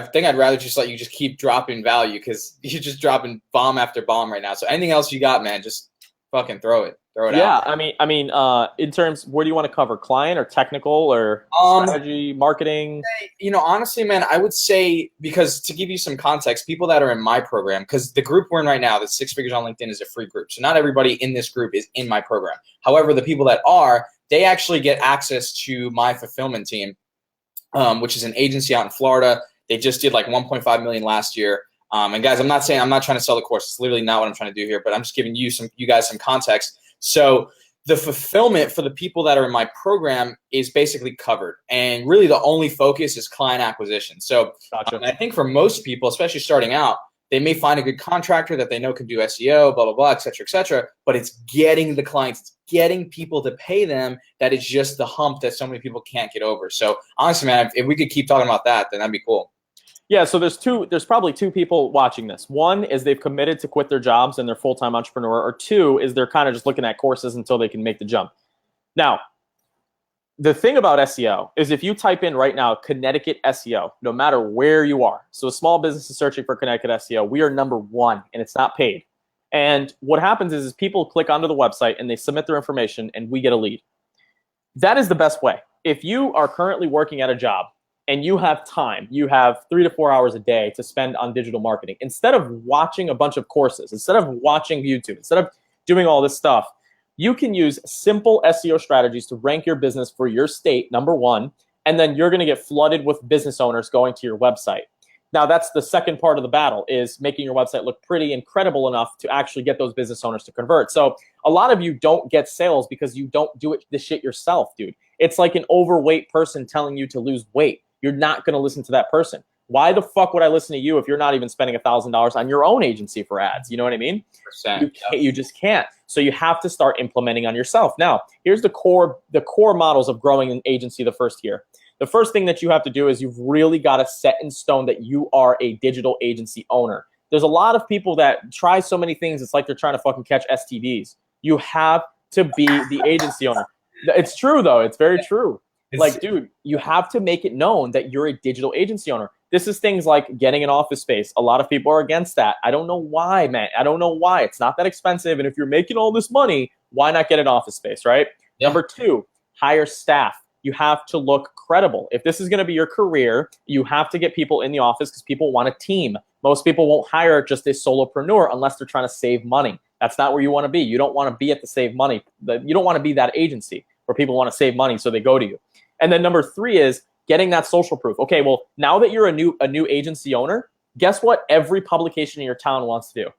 think I'd rather just let you just keep dropping value because you're just dropping bomb after bomb right now. So anything else you got, man, just fucking throw it out. Yeah, I mean, in terms, where do you want to cover? Client or technical or strategy, marketing? You know, honestly, man, I would say, because to give you some context, people that are in my program, because the group we're in right now, the 6 Figures on LinkedIn, is a free group. So not everybody in this group is in my program. However, the people that are, they actually get access to my fulfillment team, which is an agency out in Florida. They just did like 1.5 million last year. And guys, I'm not trying to sell the course. It's literally not what I'm trying to do here, but I'm just giving you guys some context. So the fulfillment for the people that are in my program is basically covered. And really the only focus is client acquisition. So Gotcha. I think for most people, especially starting out, they may find a good contractor that they know can do SEO, blah, blah, blah, et cetera, but it's getting the clients, it's getting people to pay them. That is just the hump that so many people can't get over. So honestly, man, if we could keep talking about that, then that'd be cool. Yeah, so there's probably two people watching this. One is they've committed to quit their jobs and they're full-time entrepreneur, or two is they're kind of just looking at courses until they can make the jump. Now, the thing about SEO is if you type in right now, Connecticut SEO, no matter where you are, so a small business is searching for Connecticut SEO, we are #1 and it's not paid. And what happens is people click onto the website and they submit their information and we get a lead. That is the best way. If you are currently working at a job, and you have time, you have 3 to 4 hours a day to spend on digital marketing. Instead of watching a bunch of courses, instead of watching YouTube, instead of doing all this stuff, you can use simple SEO strategies to rank your business for your state, #1, and then you're gonna get flooded with business owners going to your website. Now, that's the second part of the battle, is making your website look pretty and credible enough to actually get those business owners to convert. So a lot of you don't get sales because you don't do this shit yourself, dude. It's like an overweight person telling you to lose weight. You're not going to listen to that person. Why the fuck would I listen to you if you're not even spending $1,000 on your own agency for ads? You know what I mean? You just can't. So you have to start implementing on yourself. Now, here's the core models of growing an agency the first year. The first thing that you have to do is you've really got to set in stone that you are a digital agency owner. There's a lot of people that try so many things, it's like they're trying to fucking catch STDs. You have to be the agency owner. It's true, though. It's very true. Like, dude, you have to make it known that you're a digital agency owner. This is things like getting an office space. A lot of people are against that. I don't know why, man. I don't know why. It's not that expensive. And if you're making all this money, why not get an office space, right? Yeah. Number 2, hire staff. You have to look credible. If this is going to be your career, you have to get people in the office because people want a team. Most people won't hire just a solopreneur unless they're trying to save money. That's not where you want to be. You don't want to be at the save money. You don't want to be that agency where people want to save money, so they go to you. And then number 3 is getting that social proof. Okay, well, now that you're a new agency owner, guess what every publication in your town wants to do?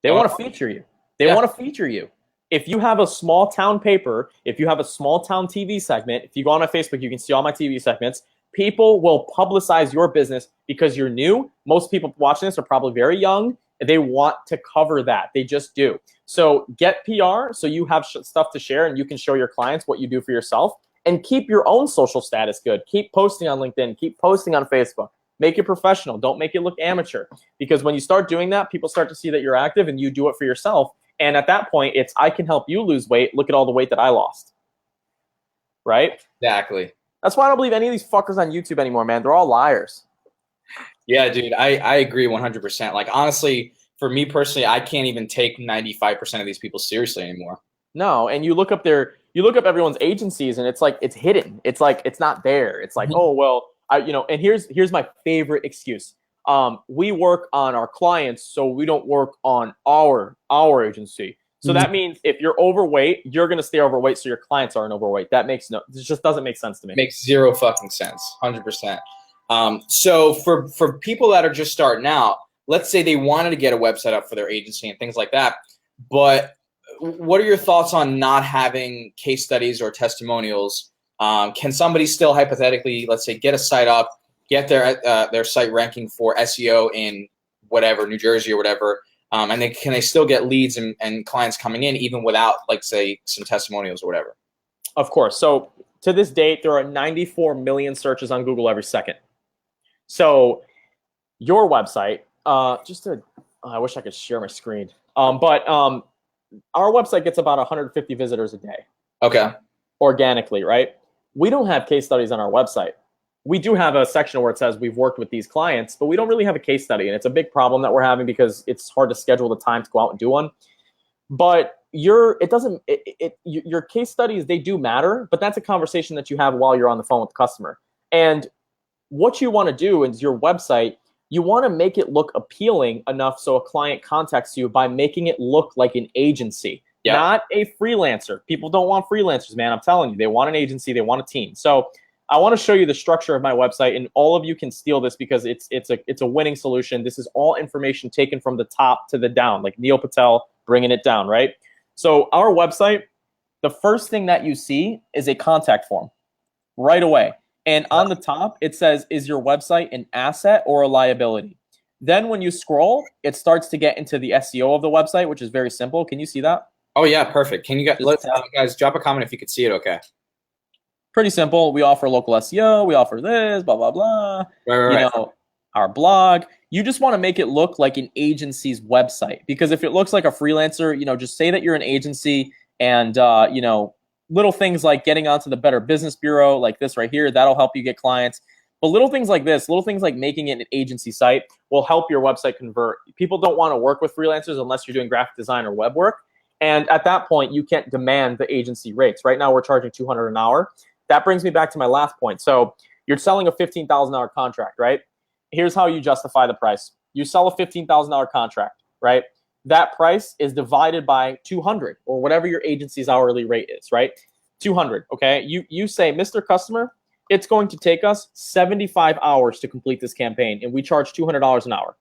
They want to feature you. They want to feature you. If you have a small town paper, if you have a small town TV segment, if you go on my Facebook, you can see all my TV segments. People will publicize your business because you're new. Most people watching this are probably very young. They want to cover that. They just do. So get PR so you have stuff to share and you can show your clients what you do for yourself, and keep your own social status good. Keep posting on LinkedIn. Keep posting on Facebook. Make it professional. Don't make it look amateur, because when you start doing that, people start to see that you're active and you do it for yourself. And at that point, it's, I can help you lose weight. Look at all the weight that I lost. Right? Exactly. That's why I don't believe any of these fuckers on YouTube anymore, man. They're all liars. Yeah, dude, I agree 100%. Like, honestly, for me personally, I can't even take 95% of these people seriously anymore. No, and you look up everyone's agencies and it's like, it's hidden. It's like, it's not there. It's like, oh, well, and here's my favorite excuse. We work on our clients, so we don't work on our agency. So that means if you're overweight, you're going to stay overweight so your clients aren't overweight. This just doesn't make sense to me. Makes zero fucking sense. 100%. So for people that are just starting out, let's say they wanted to get a website up for their agency and things like that, but what are your thoughts on not having case studies or testimonials? Can somebody still hypothetically, let's say, get a site up, get their site ranking for SEO in whatever, New Jersey or whatever, and can they still get leads and clients coming in even without, like, say, some testimonials or whatever? Of course. So to this date, there are 94 million searches on Google every second. So your website, I wish I could share my screen, but our website gets about 150 visitors a day. Okay. Organically, right? We don't have case studies on our website. We do have a section where it says we've worked with these clients, but we don't really have a case study. And it's a big problem that we're having because it's hard to schedule the time to go out and do one. But your case studies, they do matter, but that's a conversation that you have while you're on the phone with the customer. And what you want to do is your website, you want to make it look appealing enough so a client contacts you by making it look like an agency, not a freelancer. People don't want freelancers, man. I'm telling you, they want an agency, they want a team. So I want to show you the structure of my website, and all of you can steal this because it's a winning solution. This is all information taken from the top to the down, like Neil Patel bringing it down, right? So our website, the first thing that you see is a contact form right away. And on the top, it says, is your website an asset or a liability? Then when you scroll, it starts to get into the SEO of the website, which is very simple. Can you see that? Oh, yeah, perfect. Can you guys drop a comment if you could see it okay? Pretty simple. We offer local SEO. We offer this, blah, blah, blah. Right. You know, our blog. You just want to make it look like an agency's website. Because if it looks like a freelancer, just say that you're an agency and, little things like getting onto the Better Business Bureau, like this right here, that'll help you get clients. But little things like this, little things like making it an agency site will help your website convert. People don't want to work with freelancers unless you're doing graphic design or web work. And at that point, you can't demand the agency rates. Right now, we're charging $200 an hour. That brings me back to my last point. So you're selling a $15,000 contract, right? Here's how you justify the price. You sell a $15,000 contract, right? That price is divided by 200 or whatever your agency's hourly rate is, right? 200, okay? You say, Mr. Customer, it's going to take us 75 hours to complete this campaign, and we charge $200 an hour.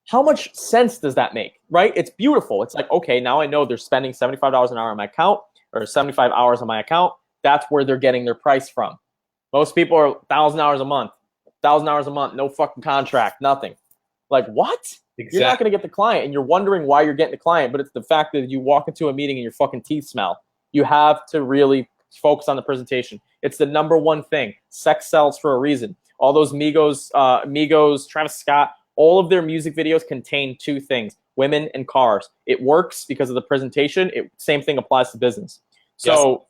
How much sense does that make, right? It's beautiful. It's like, okay, now I know they're spending $75 an hour on my account or 75 hours on my account. That's where they're getting their price from. Most people are 1,000 hours a month. 1,000 hours a month, no fucking contract, nothing. Like, what? Exactly. You're not going to get the client, and you're wondering why you're getting the client, but it's the fact that you walk into a meeting and your fucking teeth smell. You have to really focus on the presentation. It's the number one thing. Sex sells for a reason. All those Migos, Travis Scott, all of their music videos contain two things, women and cars. It works because of the presentation. Same thing applies to business. So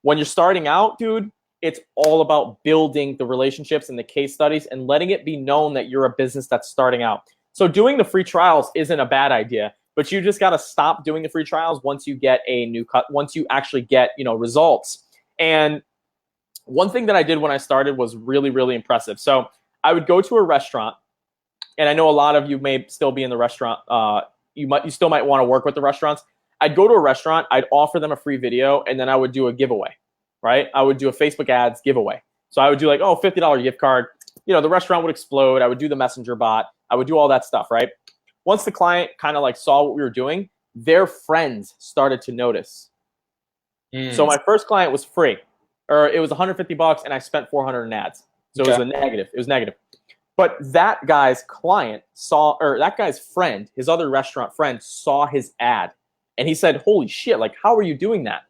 when you're starting out, dude, it's all about building the relationships and the case studies and letting it be known that you're a business that's starting out. So doing the free trials isn't a bad idea, but you just got to stop doing the free trials once you get once you actually get, results. And one thing that I did when I started was really, really impressive. So I would go to a restaurant, and I know a lot of you may still be in the restaurant. You still might want to work with the restaurants. I'd go to a restaurant, I'd offer them a free video, and then I would do a giveaway, right? I would do a Facebook ads giveaway. So I would do like, $50 gift card. The restaurant would explode. I would do the messenger bot. I would do all that stuff, right? Once the client kind of like saw what we were doing, their friends started to notice. So my first client was free, or it was $150, and I spent $400 in ads. So it was negative. It was negative. But that guy's client that guy's friend, his other restaurant friend, saw his ad, and he said, "Holy shit! Like, how are you doing that?"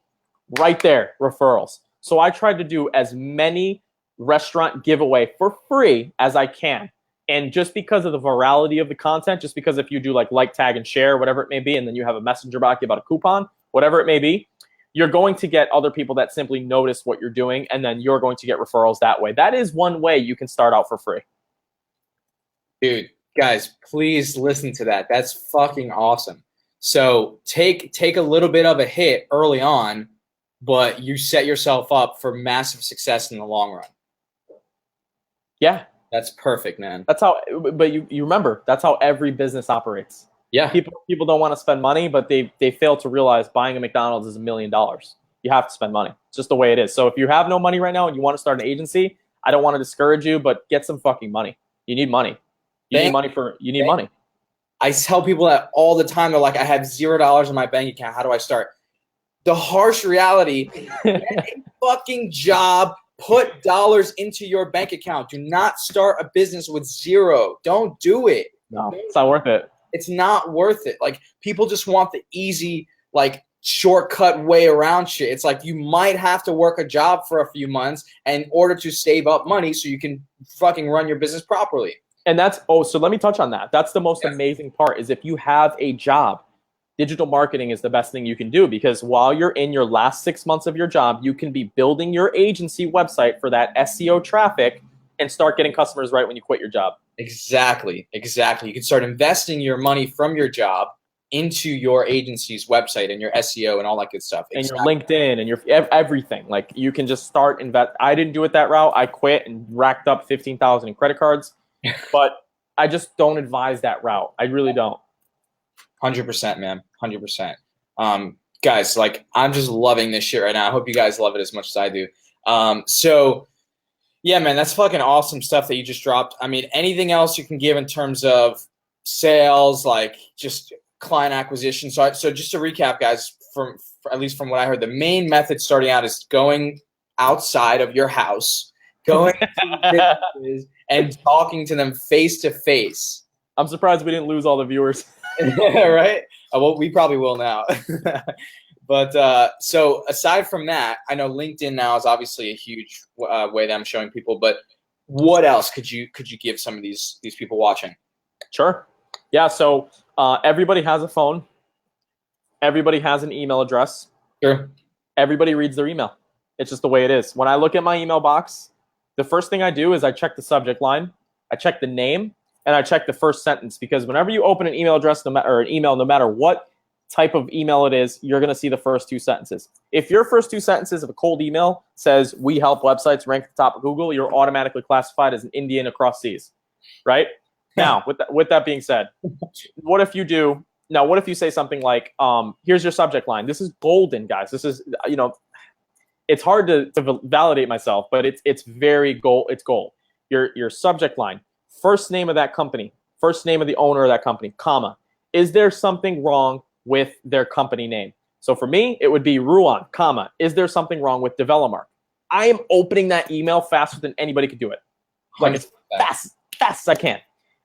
Right there, referrals. So I tried to do as many restaurant giveaway for free as I can. And just because of the virality of the content, just because if you do like, tag, and share, whatever it may be, and then you have a messenger bot, give out a coupon, whatever it may be, you're going to get other people that simply notice what you're doing, and then you're going to get referrals that way. That is one way you can start out for free. Dude, guys, please listen to that. That's fucking awesome. So take a little bit of a hit early on, but you set yourself up for massive success in the long run. Yeah. That's perfect, man. That's how, but you remember, that's how every business operates. Yeah. People don't want to spend money, but they fail to realize buying a McDonald's is $1 million. You have to spend money. It's just the way it is. So if you have no money right now and you want to start an agency, I don't want to discourage you, but get some fucking money. You need money. You need money. I tell people that all the time. They're like, I have $0 in my bank account. How do I start? The harsh reality, get a fucking job, Put dollars into your bank account. Do not start a business with zero. Don't do it. No, it's not worth it. It's not worth it. Like, people just want the easy, like, shortcut way around shit. It's like you might have to work a job for a few months in order to save up money so you can fucking run your business properly. And so let me touch on that. That's the most amazing part, is if you have a job, digital marketing is the best thing you can do, because while you're in your last 6 months of your job, you can be building your agency website for that SEO traffic and start getting customers right when you quit your job. Exactly. You can start investing your money from your job into your agency's website and your SEO and all that good stuff. And your LinkedIn and your everything. Like, you can just start invest. I didn't do it that route. I quit and racked up $15,000 in credit cards, but I just don't advise that route. I really don't. 100%, man. 100%. Guys, like, I'm just loving this shit right now. I hope you guys love it as much as I do. So yeah, man, that's fucking awesome stuff that you just dropped. I mean, anything else you can give in terms of sales, like just client acquisition? So just to recap, guys, at least from what I heard, the main method starting out is going outside of your house, going to businesses and talking to them face to face. I'm surprised we didn't lose all the viewers. Right? Well, we probably will now. But so aside from that, I know LinkedIn now is obviously a huge way that I'm showing people. But what else could you give some of these people watching? Sure. Yeah. So everybody has a phone. Everybody has an email address. Sure. Everybody reads their email. It's just the way it is. When I look at my email box, the first thing I do is I check the subject line, I check the name, and I check the first sentence, because whenever you open an email address or an email, no matter what type of email it is, you're going to see the first two sentences. If your first two sentences of a cold email says, "We help websites rank at the top of Google," you're automatically classified as an Indian across seas, right? Now, with that being said, what if you say something like, here's your subject line. This is golden, guys. This is, it's hard to validate myself, but it's very gold. It's gold. Your subject line, first name of that company, first name of the owner of that company, comma, is there something wrong with their company name? So for me, it would be Ruan, comma, is there something wrong with Develomark? I am opening that email faster than anybody could do it. Like, as fast as I can.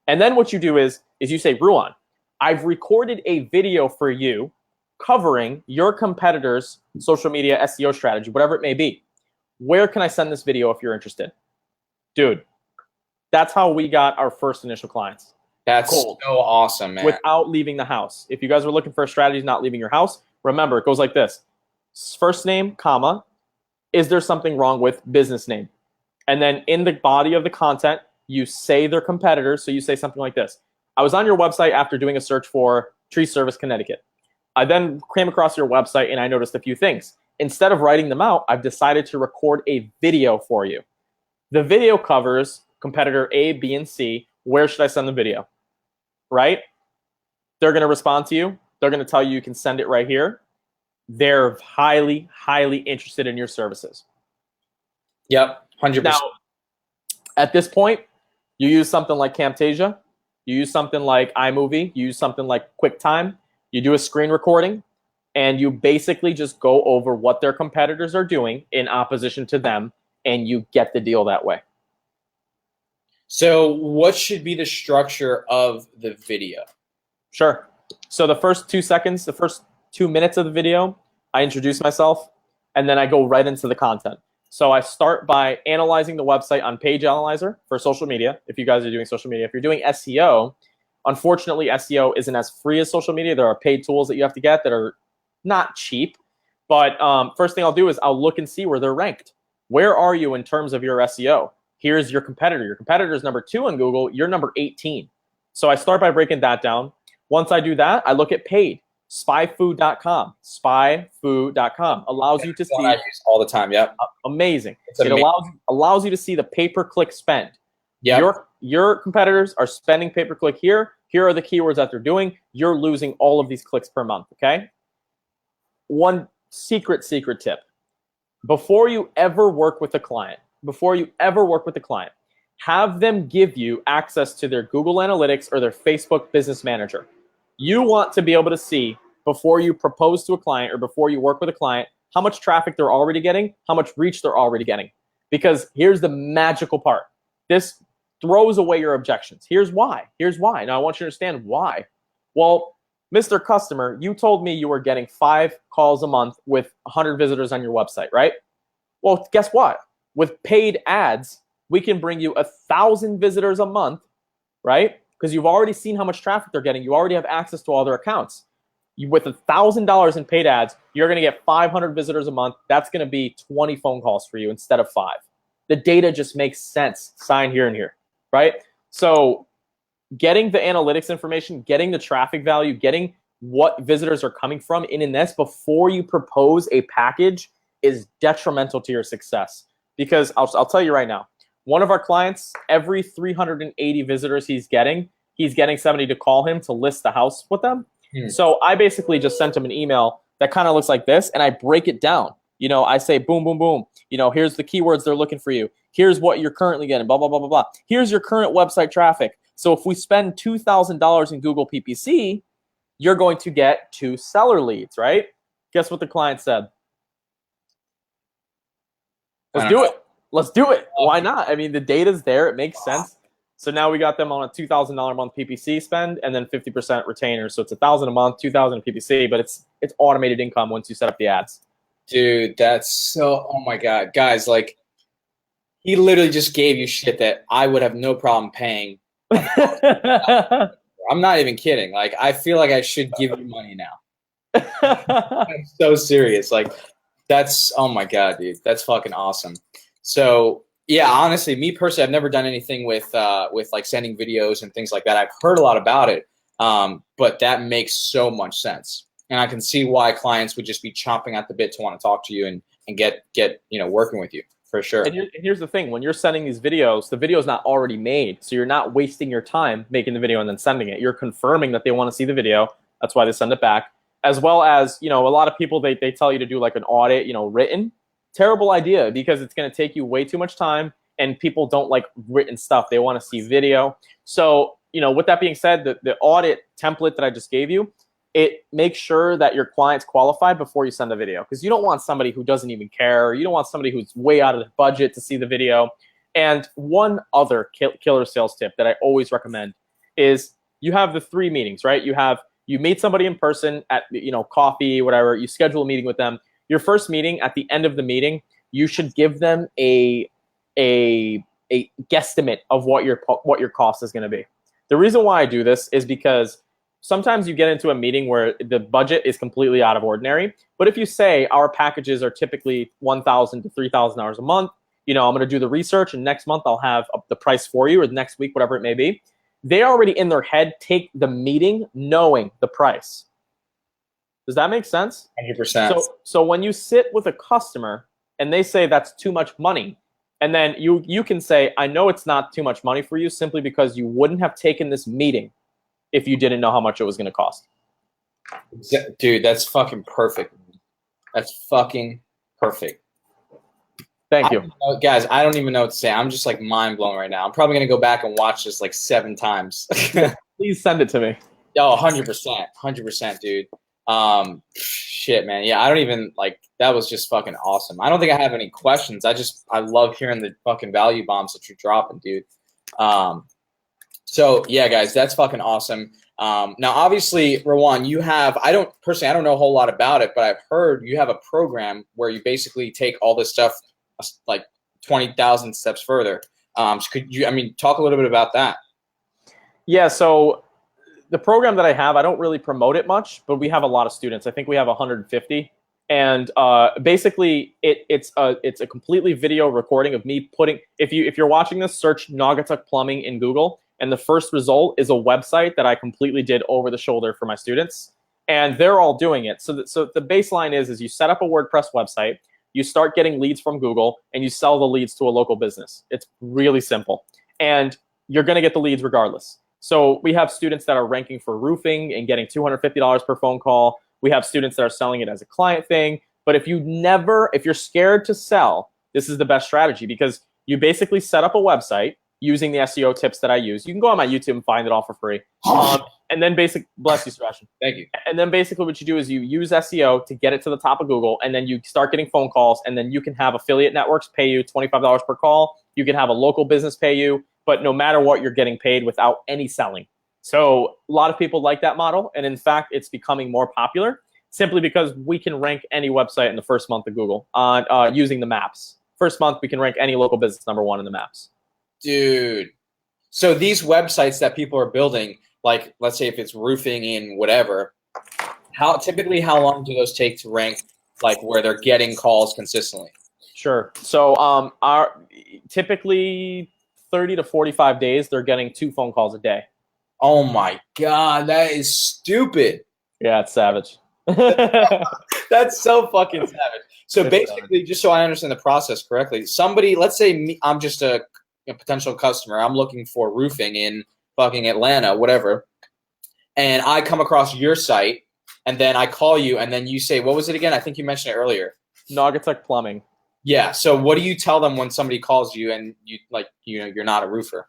And then what you do is you say, Ruan, I've recorded a video for you covering your competitor's social media SEO strategy, whatever it may be. Where can I send this video if you're interested? Dude, that's how we got our first initial clients. That's cool. So awesome, man. Without leaving the house. If you guys are looking for a strategy not leaving your house, remember, it goes like this. First name, comma, is there something wrong with business name? And then in the body of the content, you say their competitors. So you say something like this. I was on your website after doing a search for tree service, Connecticut. I then came across your website and I noticed a few things. Instead of writing them out, I've decided to record a video for you. The video covers competitor A, B, and C. Where should I send the video? Right? They're going to respond to you. They're going to tell you can send it right here. They're highly, highly interested in your services. Yep, 100%. Now, at this point, you use something like Camtasia. You use something like iMovie. You use something like QuickTime. You do a screen recording, and you basically just go over what their competitors are doing in opposition to them, and you get the deal that way. So what should be the structure of the video? Sure. So the first 2 seconds, the first 2 minutes of the video, I introduce myself, and then I go right into the content. So I start by analyzing the website on Page Analyzer for social media. If you guys are doing social media, if you're doing SEO, unfortunately, SEO isn't as free as social media. There are paid tools that you have to get that are not cheap. But first thing I'll do is I'll look and see where they're ranked. Where are you in terms of your SEO? Here's your competitor. Your competitor is number 2 on Google. You're number 18. So I start by breaking that down. Once I do that, I look at paid. Spyfood.com. Spyfood.com allows you to see. I use all the time. Yep. Amazing. It allows you to see the pay-per-click spend. Yep. Your competitors are spending pay-per-click here. Here are the keywords that they're doing. You're losing all of these clicks per month. Okay. One secret tip. Before you ever work with a client, have them give you access to their Google Analytics or their Facebook Business Manager. You want to be able to see, before you propose to a client or before you work with a client, how much traffic they're already getting, how much reach they're already getting. Because here's the magical part. This throws away your objections. Here's why. Here's why. Now I want you to understand why. Well, Mr. Customer, you told me you were getting 5 calls a month with 100 visitors on your website, right? Well, guess what? With paid ads, we can bring you 1,000 visitors a month, right? Because you've already seen how much traffic they're getting. You already have access to all their accounts. With $1,000 in paid ads, you're going to get 500 visitors a month. That's going to be 20 phone calls for you instead of 5. The data just makes sense. Sign here and here, right? So getting the analytics information, getting the traffic value, getting what visitors are coming from in this before you propose a package is detrimental to your success. Because I'll tell you right now, one of our clients, every 380 visitors he's getting somebody to call him to list the house with them. So I basically just sent him an email that kind of looks like this, and I break it down. You know, I say, boom, boom, boom. You know, here's the keywords they're looking for you. Here's what you're currently getting, blah, blah, blah, blah, blah. Here's your current website traffic. So if we spend $2,000 in Google PPC, you're going to get 2 seller leads, right? Guess what the client said? Let's do it. Let's do it. Why not? I mean, the data's there. It makes sense. So now we got them on a $2,000 a month PPC spend and then 50% retainer. So it's $1,000 a month, $2,000 PPC, but it's automated income once you set up the ads. Dude, that's so, oh my God. Guys, like, he literally just gave you shit that I would have no problem paying. I'm not even kidding. Like, I feel like I should give you money now. I'm so serious. Like, that's, oh my God, dude. That's fucking awesome. So, yeah, honestly, me personally, I've never done anything with like sending videos and things like that. I've heard a lot about it, but that makes so much sense. And I can see why clients would just be chomping at the bit to want to talk to you and get you know, working with you for sure. And here's the thing: when you're sending these videos, the video is not already made, so you're not wasting your time making the video and then sending it. You're confirming that they want to see the video. That's why they send it back. As well as, you know, a lot of people they tell you to do like an audit, you know, written. Terrible idea, because it's going to take you way too much time, and people don't like written stuff. They want to see video. So, you know, with that being said, the audit template that I just gave you, it makes sure that your client's qualified before you send the video, because you don't want somebody who doesn't even care. You don't want somebody who's way out of the budget to see the video. And one other killer sales tip that I always recommend is you have the 3 meetings, right? You meet somebody in person at, you know, coffee, whatever. You schedule a meeting with them. Your first meeting, at the end of the meeting, you should give them a guesstimate of what your cost is going to be. The reason why I do this is because sometimes you get into a meeting where the budget is completely out of ordinary. But if you say our packages are typically $1,000 to $3,000 a month, you know, I'm going to do the research, and next month I'll have the price for you, or the next week, whatever it may be. They already in their head take the meeting knowing the price. Does that make sense? 100%. So when you sit with a customer and they say that's too much money, and then you can say, I know it's not too much money for you simply because you wouldn't have taken this meeting if you didn't know how much it was going to cost. Dude, that's fucking perfect. That's fucking perfect. Thank you. Guys, I don't even know what to say. I'm just like mind blown right now. I'm probably going to go back and watch this like 7 times. Please send it to me. Oh, 100%. 100%, dude. Shit, man. Yeah, I don't even like, that was just fucking awesome. I don't think I have any questions. I love hearing the fucking value bombs that you're dropping, dude. So yeah, guys, that's fucking awesome. Now obviously, Ruan, you have, I don't know a whole lot about it, but I've heard you have a program where you basically take all this stuff like 20,000 steps further. So could you, I mean, talk a little bit about that? Yeah, so the program that I have, I don't really promote it much, but we have a lot of students. I think we have 150. And basically, it's a completely video recording of me putting. If you're watching this, search Naugatuck Plumbing in Google, and the first result is a website that I completely did over the shoulder for my students, and they're all doing it. So the baseline is you set up a WordPress website, you start getting leads from Google, and you sell the leads to a local business. It's really simple, and you're going to get the leads regardless. So we have students that are ranking for roofing and getting $250 per phone call. We have students that are selling it as a client thing. But if you're scared to sell, this is the best strategy, because you basically set up a website, using the SEO tips that I use. You can go on my YouTube and find it all for free. And then bless you, Sebastian. Thank you. And then basically what you do is you use SEO to get it to the top of Google, and then you start getting phone calls, and then you can have affiliate networks pay you $25 per call. You can have a local business pay you, but no matter what, you're getting paid without any selling. So a lot of people like that model, and in fact, it's becoming more popular simply because we can rank any website in the first month of Google on using the maps. First month, we can rank any local business #1 in the maps. Dude. So these websites that people are building, like let's say if it's roofing in whatever, how long do those take to rank, like where they're getting calls consistently? Sure. So our typically 30 to 45 days, they're getting 2 phone calls a day. Oh my God, that is stupid. Yeah, it's savage. That's so fucking savage. So It's basically, just so I understand the process correctly, somebody, let's say me, I'm just a potential customer. I'm looking for roofing in fucking Atlanta, whatever. And I come across your site, and then I call you, and then you say, what was it again? I think you mentioned it earlier. Naugatuck Plumbing. Yeah. So what do you tell them when somebody calls you and you're not a roofer?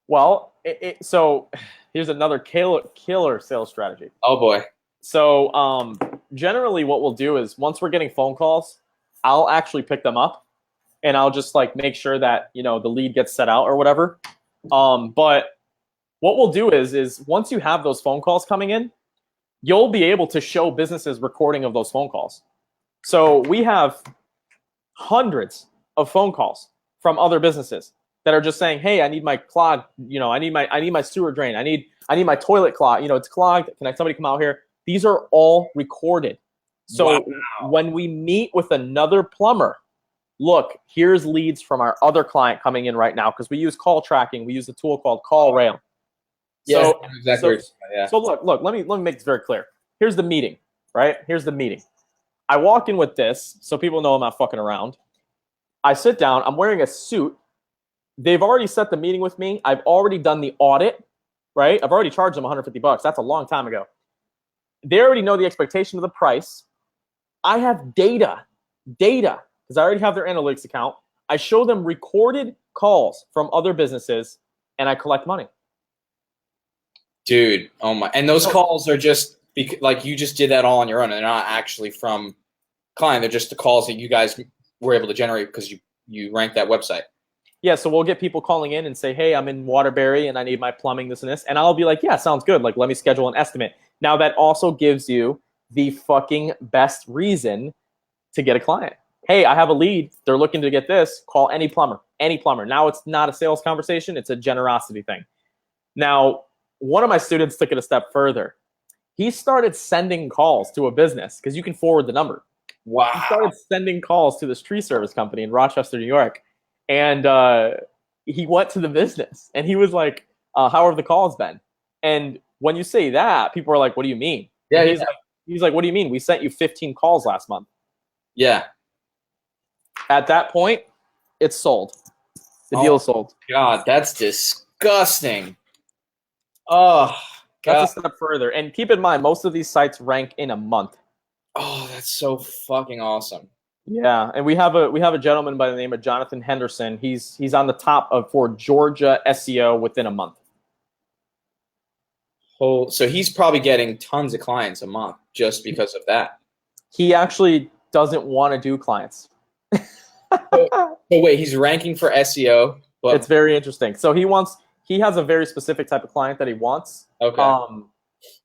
Well, so here's another killer sales strategy. Oh boy. So generally what we'll do is once we're getting phone calls, I'll actually pick them up, and I'll just like make sure that, the lead gets set out or whatever. But what we'll do is once you have those phone calls coming in, you'll be able to show businesses recording of those phone calls. So we have hundreds of phone calls from other businesses that are just saying, "Hey, I need my clog, I need my sewer drain. I need my toilet clog. It's clogged. Can somebody come out here?" These are all recorded. So when we meet with another plumber, look, here's leads from our other client coming in right now, because we use call tracking. We use a tool called CallRail. Yes, exactly. So look, let me make this very clear. Here's the meeting, right? Here's the meeting. I walk in with this so people know I'm not fucking around. I sit down. I'm wearing a suit. They've already set the meeting with me. I've already done the audit, right? I've already charged them $150. That's a long time ago. They already know the expectation of the price. I have data, because I already have their analytics account. I show them recorded calls from other businesses, and I collect money. Dude, oh my! And those calls are just like you just did that all on your own. They're not actually from client. They're just the calls that you guys were able to generate because you ranked that website. Yeah, so we'll get people calling in and say, "Hey, I'm in Waterbury and I need my plumbing, this and this," and I'll be like, "Yeah, sounds good. Like, let me schedule an estimate." Now that also gives you the fucking best reason to get a client. Hey, I have a lead. They're looking to get this. Call any plumber. Any plumber. Now it's not a sales conversation. It's a generosity thing. Now, one of my students took it a step further. He started sending calls to a business because you can forward the number. Wow. He started sending calls to this tree service company in Rochester, New York. And he went to the business and he was like, how have the calls been? And when you say that, people are like, what do you mean? Yeah, he's like, what do you mean? We sent you 15 calls last month. Yeah. At that point, it's sold. The deal is sold. God, that's disgusting. Oh, God. That's a step further. And keep in mind, most of these sites rank in a month. Oh, that's so fucking awesome. Yeah, and we have a gentleman by the name of Jonathan Henderson. He's on the top for Georgia SEO within a month. Oh, so he's probably getting tons of clients a month just because of that. He actually doesn't want to do clients. So wait, he's ranking for SEO, but it's very interesting. So he has a very specific type of client that he wants. Okay.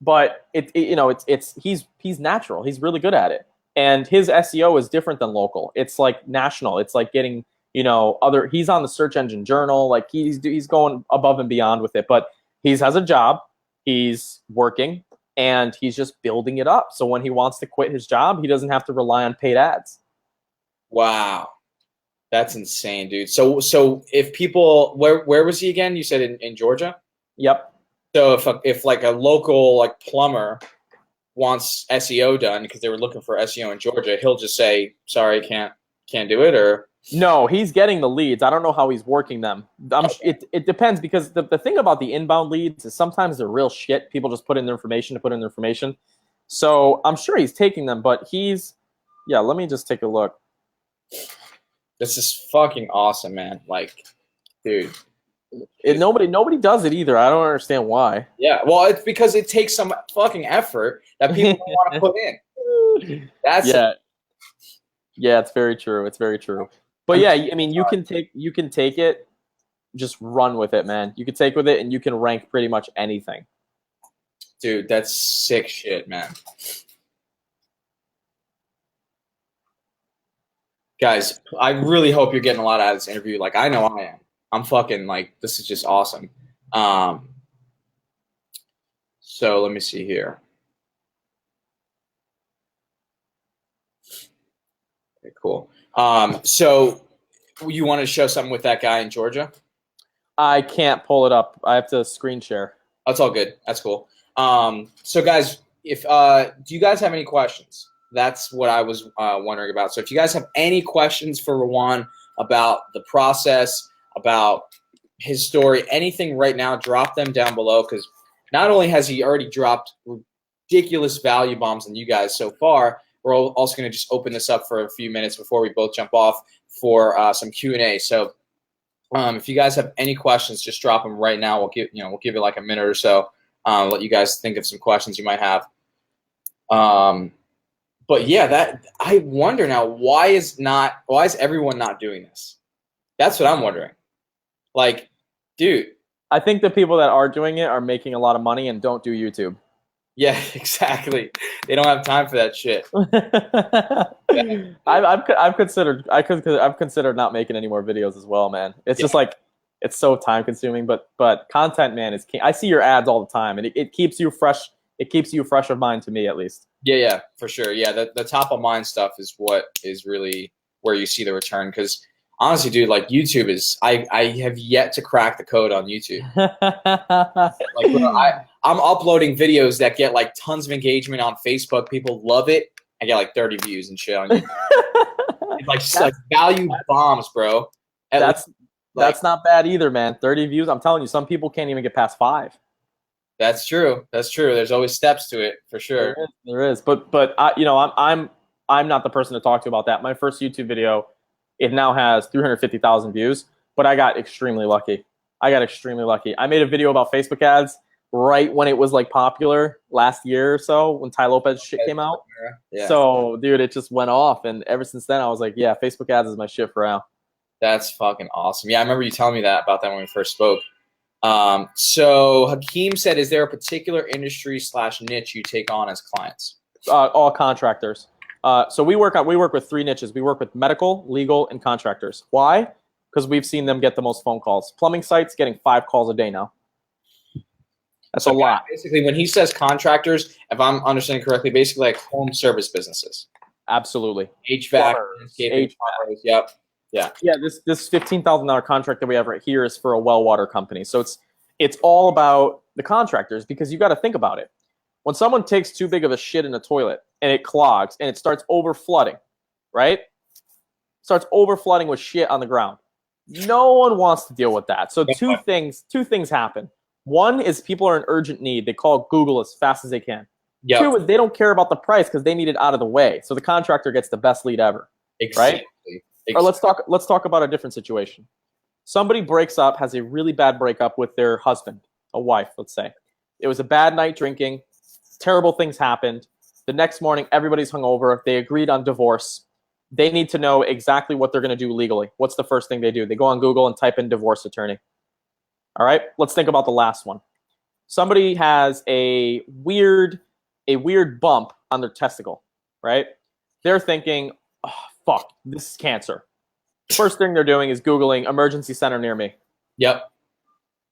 But he's natural. He's really good at it. And his SEO is different than local. It's like national. It's like getting, he's on the search engine journal. Like he's going above and beyond with it, but he has a job, he's working, and he's just building it up. So when he wants to quit his job, he doesn't have to rely on paid ads. Wow. That's insane, dude. So if people, where was he again? You said in Georgia? Yep. So if like a local like plumber wants SEO done because they were looking for SEO in Georgia, he'll just say, sorry, can't do it, or no, he's getting the leads. I don't know how he's working them. It depends, because the thing about the inbound leads is sometimes they're real shit. People just put in their information to put in their information. So I'm sure he's taking them, but let me just take a look. This is fucking awesome, man. Like, dude. Nobody does it either. I don't understand why. Yeah, well, it's because it takes some fucking effort that people don't want to put in. That's Yeah, yeah, it's very true. It's very true. But yeah, I mean, you can take it, just run with it, man. You can take with it, and you can rank pretty much anything. dude, that's sick shit, man. Guys, I really hope you're getting a lot out of this interview. Like, I know I am. I'm fucking like, this is just awesome. So let me see here. Okay, cool. So you want to show something with that guy in Georgia? I can't pull it up. I have to screen share. That's all good. That's cool. So guys, if do you guys have any questions? That's what I was wondering about. So if you guys have any questions for Ruan about the process, about his story, anything right now, drop them down below, because not only has he already dropped ridiculous value bombs on you guys so far, we're also going to just open this up for a few minutes before we both jump off for some Q&A. So if you guys have any questions, just drop them right now. We'll give you like a minute or so. Let you guys think of some questions you might have. But yeah, that I wonder now, why is everyone not doing this? That's what I'm wondering. Like, dude. I think the people that are doing it are making a lot of money and don't do YouTube. Yeah, exactly. They don't have time for that shit. I've considered not making any more videos as well, man. It's just like, it's so time consuming, but content, man, is king. I see your ads all the time, and it keeps you fresh. It keeps you fresh of mind, to me at least. Yeah, for sure. Yeah, the top of mind stuff is what is really where you see the return. Because honestly, dude, like YouTube is, I have yet to crack the code on YouTube. Like, bro, I'm uploading videos that get like tons of engagement on Facebook. People love it. I get like 30 views and shit on YouTube. It's like value bombs, bro. That's not bad either, man. 30 views. I'm telling you, some people can't even get past 5. That's true. That's true. There's always steps to it, for sure. There is. But I'm not the person to talk to about that. My first YouTube video, it now has 350,000 views, but I got extremely lucky. I made a video about Facebook ads right when it was like popular last year or so, when Ty Lopez shit came out. Yeah. So, dude, it just went off, and ever since then, I was like, yeah, Facebook ads is my shit for now. That's fucking awesome. Yeah, I remember you telling me about that when we first spoke. So Hakeem said, is there a particular industry / niche you take on as clients? All contractors. So we work with 3 niches. We work with medical, legal, and contractors. Why? Because we've seen them get the most phone calls. Plumbing sites getting 5 calls a day now. That's a lot. Basically, when he says contractors, if I'm understanding correctly, basically like home service businesses. Absolutely. HVAC, yep. Yeah. This $15,000 contract that we have right here is for a well water company. So it's all about the contractors, because you got to think about it. When someone takes too big of a shit in a toilet and it clogs and it starts over flooding, right? Starts over flooding with shit on the ground. No one wants to deal with that. So two things happen. One is people are in urgent need. They call Google as fast as they can. Yep. 2 is they don't care about the price because they need it out of the way. So the contractor gets the best lead ever. Exactly. Right? Or let's talk about a different situation. Somebody breaks up, has a really bad breakup with their husband, a wife, let's say. It was a bad night drinking. Terrible things happened. The next morning, everybody's hungover. They agreed on divorce. They need to know exactly what they're going to do legally. What's the first thing they do? They go on Google and type in divorce attorney. All right, let's think about the last one. Somebody has a weird bump on their testicle, right? They're thinking, oh, fuck, this is cancer. First thing they're doing is Googling emergency center near me. Yep.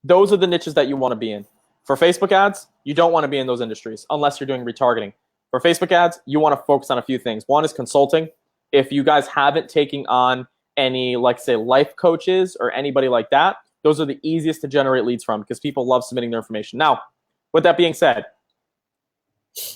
Those are the niches that you want to be in. For Facebook ads, you don't want to be in those industries unless you're doing retargeting. For Facebook ads, you want to focus on a few things. One is consulting. If you guys haven't taken on any, like, say, life coaches or anybody like that, those are the easiest to generate leads from, because people love submitting their information. Now, with that being said,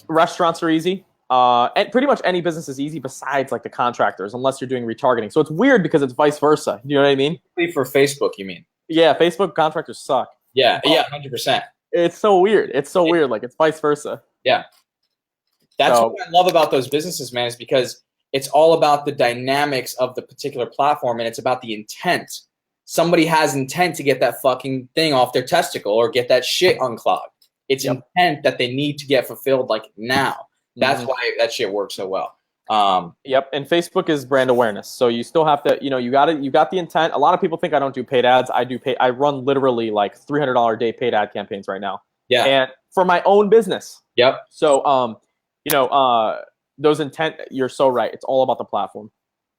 restaurants are easy. And pretty much any business is easy besides like the contractors, unless you're doing retargeting. So it's weird because it's vice versa. You know what I mean? For Facebook, you mean? Yeah, Facebook contractors suck. Yeah, 100%. It's so weird. It's so weird. Like, it's vice versa. Yeah. That's what I love about those businesses, man, is because it's all about the dynamics of the particular platform, and it's about the intent. somebody has intent to get that fucking thing off their testicle or get that shit unclogged. It's intent that they need to get fulfilled like now. That's why that shit works so well. Yep, and Facebook is brand awareness. So you still have to, you got the intent. A lot of people think I don't do paid ads. I do I run literally like $300 a day paid ad campaigns right now. Yeah. And for my own business. Yep. So those intent, you're so right. It's all about the platform.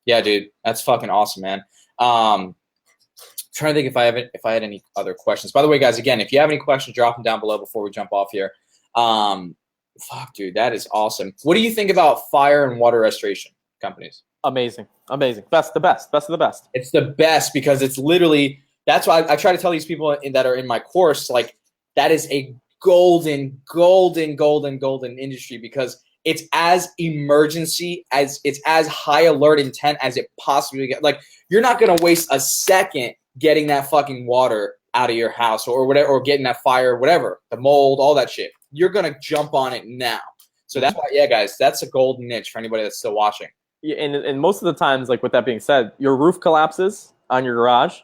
Yeah, dude. That's fucking awesome, man. Trying to think if I had any other questions. By the way, guys, again, if you have any questions, drop them down below before we jump off here. Fuck, dude, that is awesome. What do you think about fire and water restoration companies? Amazing. Best of the best. It's the best because it's literally, that's why I try to tell these people that are in my course, like, that is a golden industry because it's as emergency as it's as high alert intent as it possibly gets. Like, you're not gonna waste a second getting that fucking water out of your house or whatever, or getting that fire, whatever, the mold, all that shit. You're gonna jump on it now. So that's why, yeah, guys, that's a golden niche for anybody that's still watching. Yeah, and most of the times, like, with that being said, your roof collapses on your garage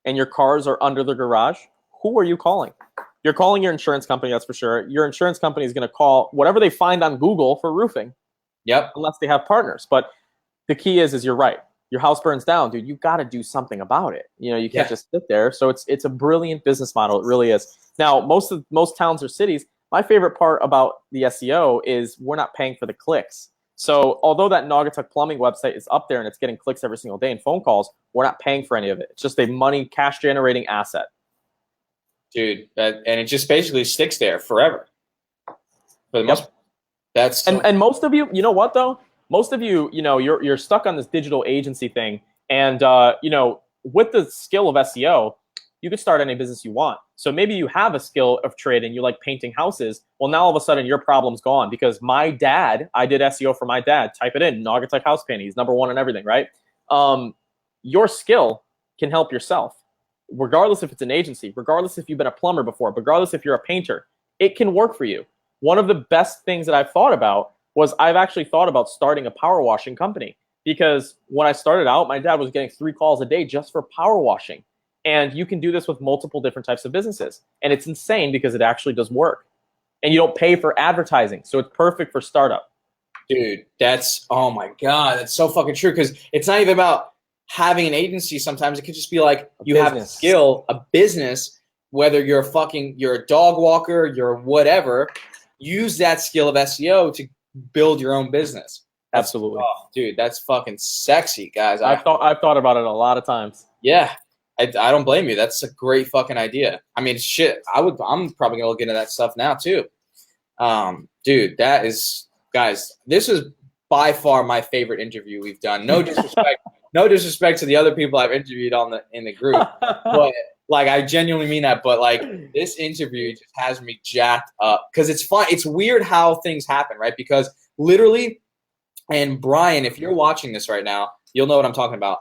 and your cars are under the garage. Who are you calling? You're calling your insurance company, that's for sure. Your insurance company is going to call whatever they find on Google for roofing. Yep. Unless they have partners. But the key is you're right. Your house burns down, dude. You got to do something about it. You can't just sit there. So it's a brilliant business model. It really is. Now, most towns or cities, my favorite part about the SEO is we're not paying for the clicks. So although that Naugatuck plumbing website is up there and it's getting clicks every single day and phone calls, we're not paying for any of it. It's just a cash generating asset. Dude, and it just basically sticks there forever. For the most part. That's and most of you, you know what though? Most of you, you're stuck on this digital agency thing, and with the skill of SEO, you could start any business you want. So maybe you have a skill of trade and you like painting houses. Well, now all of a sudden your problem's gone because I did SEO for my dad. Type it in, Naugatuck house painting. He's #1 and everything, right? Your skill can help yourself. Regardless if it's an agency, regardless if you've been a plumber before, regardless if you're a painter, it can work for you. One of the best things that I've thought about was I've actually thought about starting a power washing company because when I started out, my dad was getting 3 calls a day just for power washing. And you can do this with multiple different types of businesses. And it's insane because it actually does work. And you don't pay for advertising. So it's perfect for startup. Dude, oh my God, that's so fucking true because it's not even about having an agency. Sometimes it could just be like you have a skill, a business, whether you're a dog walker, you're whatever, use that skill of SEO to build your own business. Absolutely. Dude, that's fucking sexy, guys. I've thought about it a lot of times. Yeah. I don't blame you. That's a great fucking idea. I mean, shit, I'm probably gonna look into that stuff now too. Dude, that is, guys, this is by far my favorite interview we've done. No disrespect. No disrespect to the other people I've interviewed in the group, but like I genuinely mean that. But like this interview just has me jacked up because it's fun. It's weird how things happen, right? Because literally, and Brian, if you're watching this right now, you'll know what I'm talking about.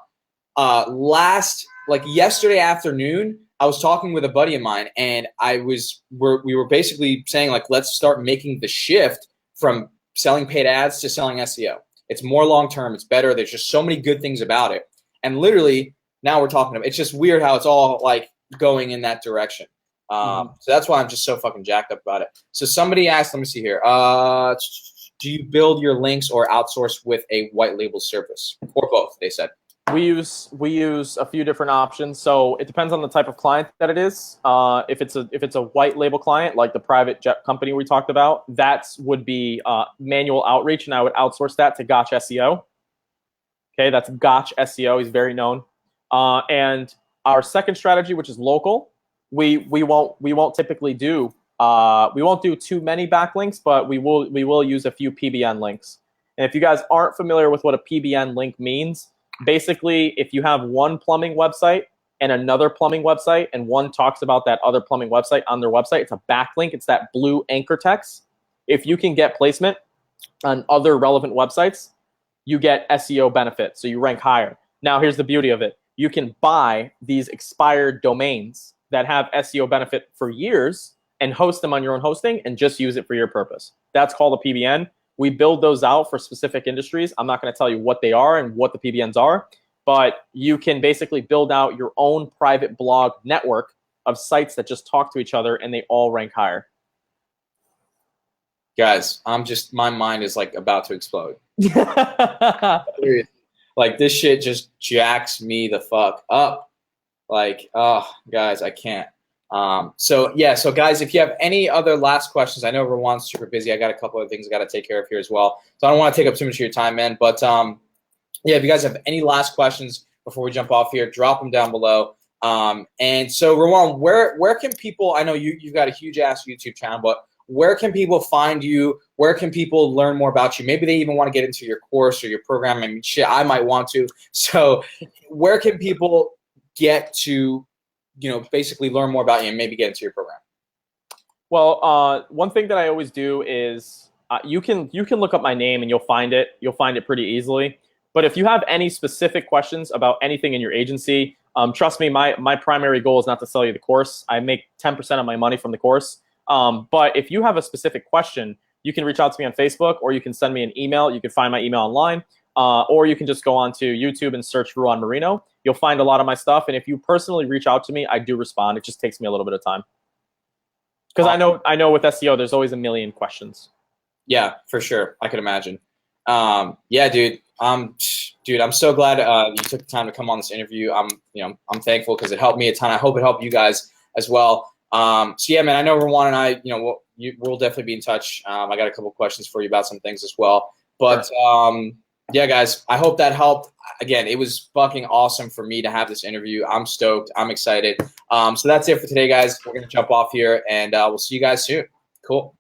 Yesterday afternoon, I was talking with a buddy of mine, and we were basically saying like, let's start making the shift from selling paid ads to selling SEO. It's more long-term. It's better. There's just so many good things about it. And literally now we're talking about, it's just weird how it's all like going in that direction. So that's why I'm just so fucking jacked up about it. So somebody asked, let me see here. Do you build your links or outsource with a white label service or both? They said. We use a few different options. So it depends on the type of client that it is. If it's a white label client, like the private jet company we talked about, that would be manual outreach, and I would outsource that to Gotch SEO. Okay, that's Gotch SEO. He's very known. And our second strategy, which is local, we won't typically do. We won't do too many backlinks, but we will use a few PBN links. And if you guys aren't familiar with what a PBN link means, basically, if you have one plumbing website and another plumbing website, and one talks about that other plumbing website on their website, it's a backlink. It's that blue anchor text. If you can get placement on other relevant websites, you get SEO benefit, so you rank higher. Now, here's the beauty of it. You can buy these expired domains that have SEO benefit for years and host them on your own hosting and just use it for your purpose. That's called a PBN. We build those out for specific industries. I'm not going to tell you what they are and what the PBNs are, but you can basically build out your own private blog network of sites that just talk to each other, and they all rank higher. Guys, my mind is like about to explode. Like this shit just jacks me the fuck up. Like, oh, guys, I can't. So guys, if you have any other last questions, I know Ruan's super busy. I got a couple of things I got to take care of here as well. So I don't want to take up too much of your time, man. But yeah, if you guys have any last questions before we jump off here, drop them down below. And so Ruan, where can people, I know you've got a huge ass YouTube channel, but where can people find you? Where can people learn more about you? Maybe they even want to get into your course or your program. I mean, shit, I might want to. So where can people get to, basically learn more about you and maybe get into your program? Well, one thing that I always do is you can look up my name and you'll find it. You'll find it pretty easily. But if you have any specific questions about anything in your agency, trust me, my primary goal is not to sell you the course. I make 10% of my money from the course. But if you have a specific question, you can reach out to me on Facebook, or you can send me an email. You can find my email online, or you can just go onto YouTube and search Ruan Marinho. You'll find a lot of my stuff. And if you personally reach out to me, I do respond. It just takes me a little bit of time. Because I know with SEO, there's always a million questions. Yeah, for sure. I can imagine. Yeah, dude. Dude, I'm so glad you took the time to come on this interview. I'm thankful because it helped me a ton. I hope it helped you guys as well. So yeah, man, I know Ruan and I, we'll definitely be in touch. I got a couple questions for you about some things as well. But yeah, guys, I hope that helped. Again, it was fucking awesome for me to have this interview. I'm stoked. I'm excited. So that's it for today, guys. We're going to jump off here, and we'll see you guys soon. Cool.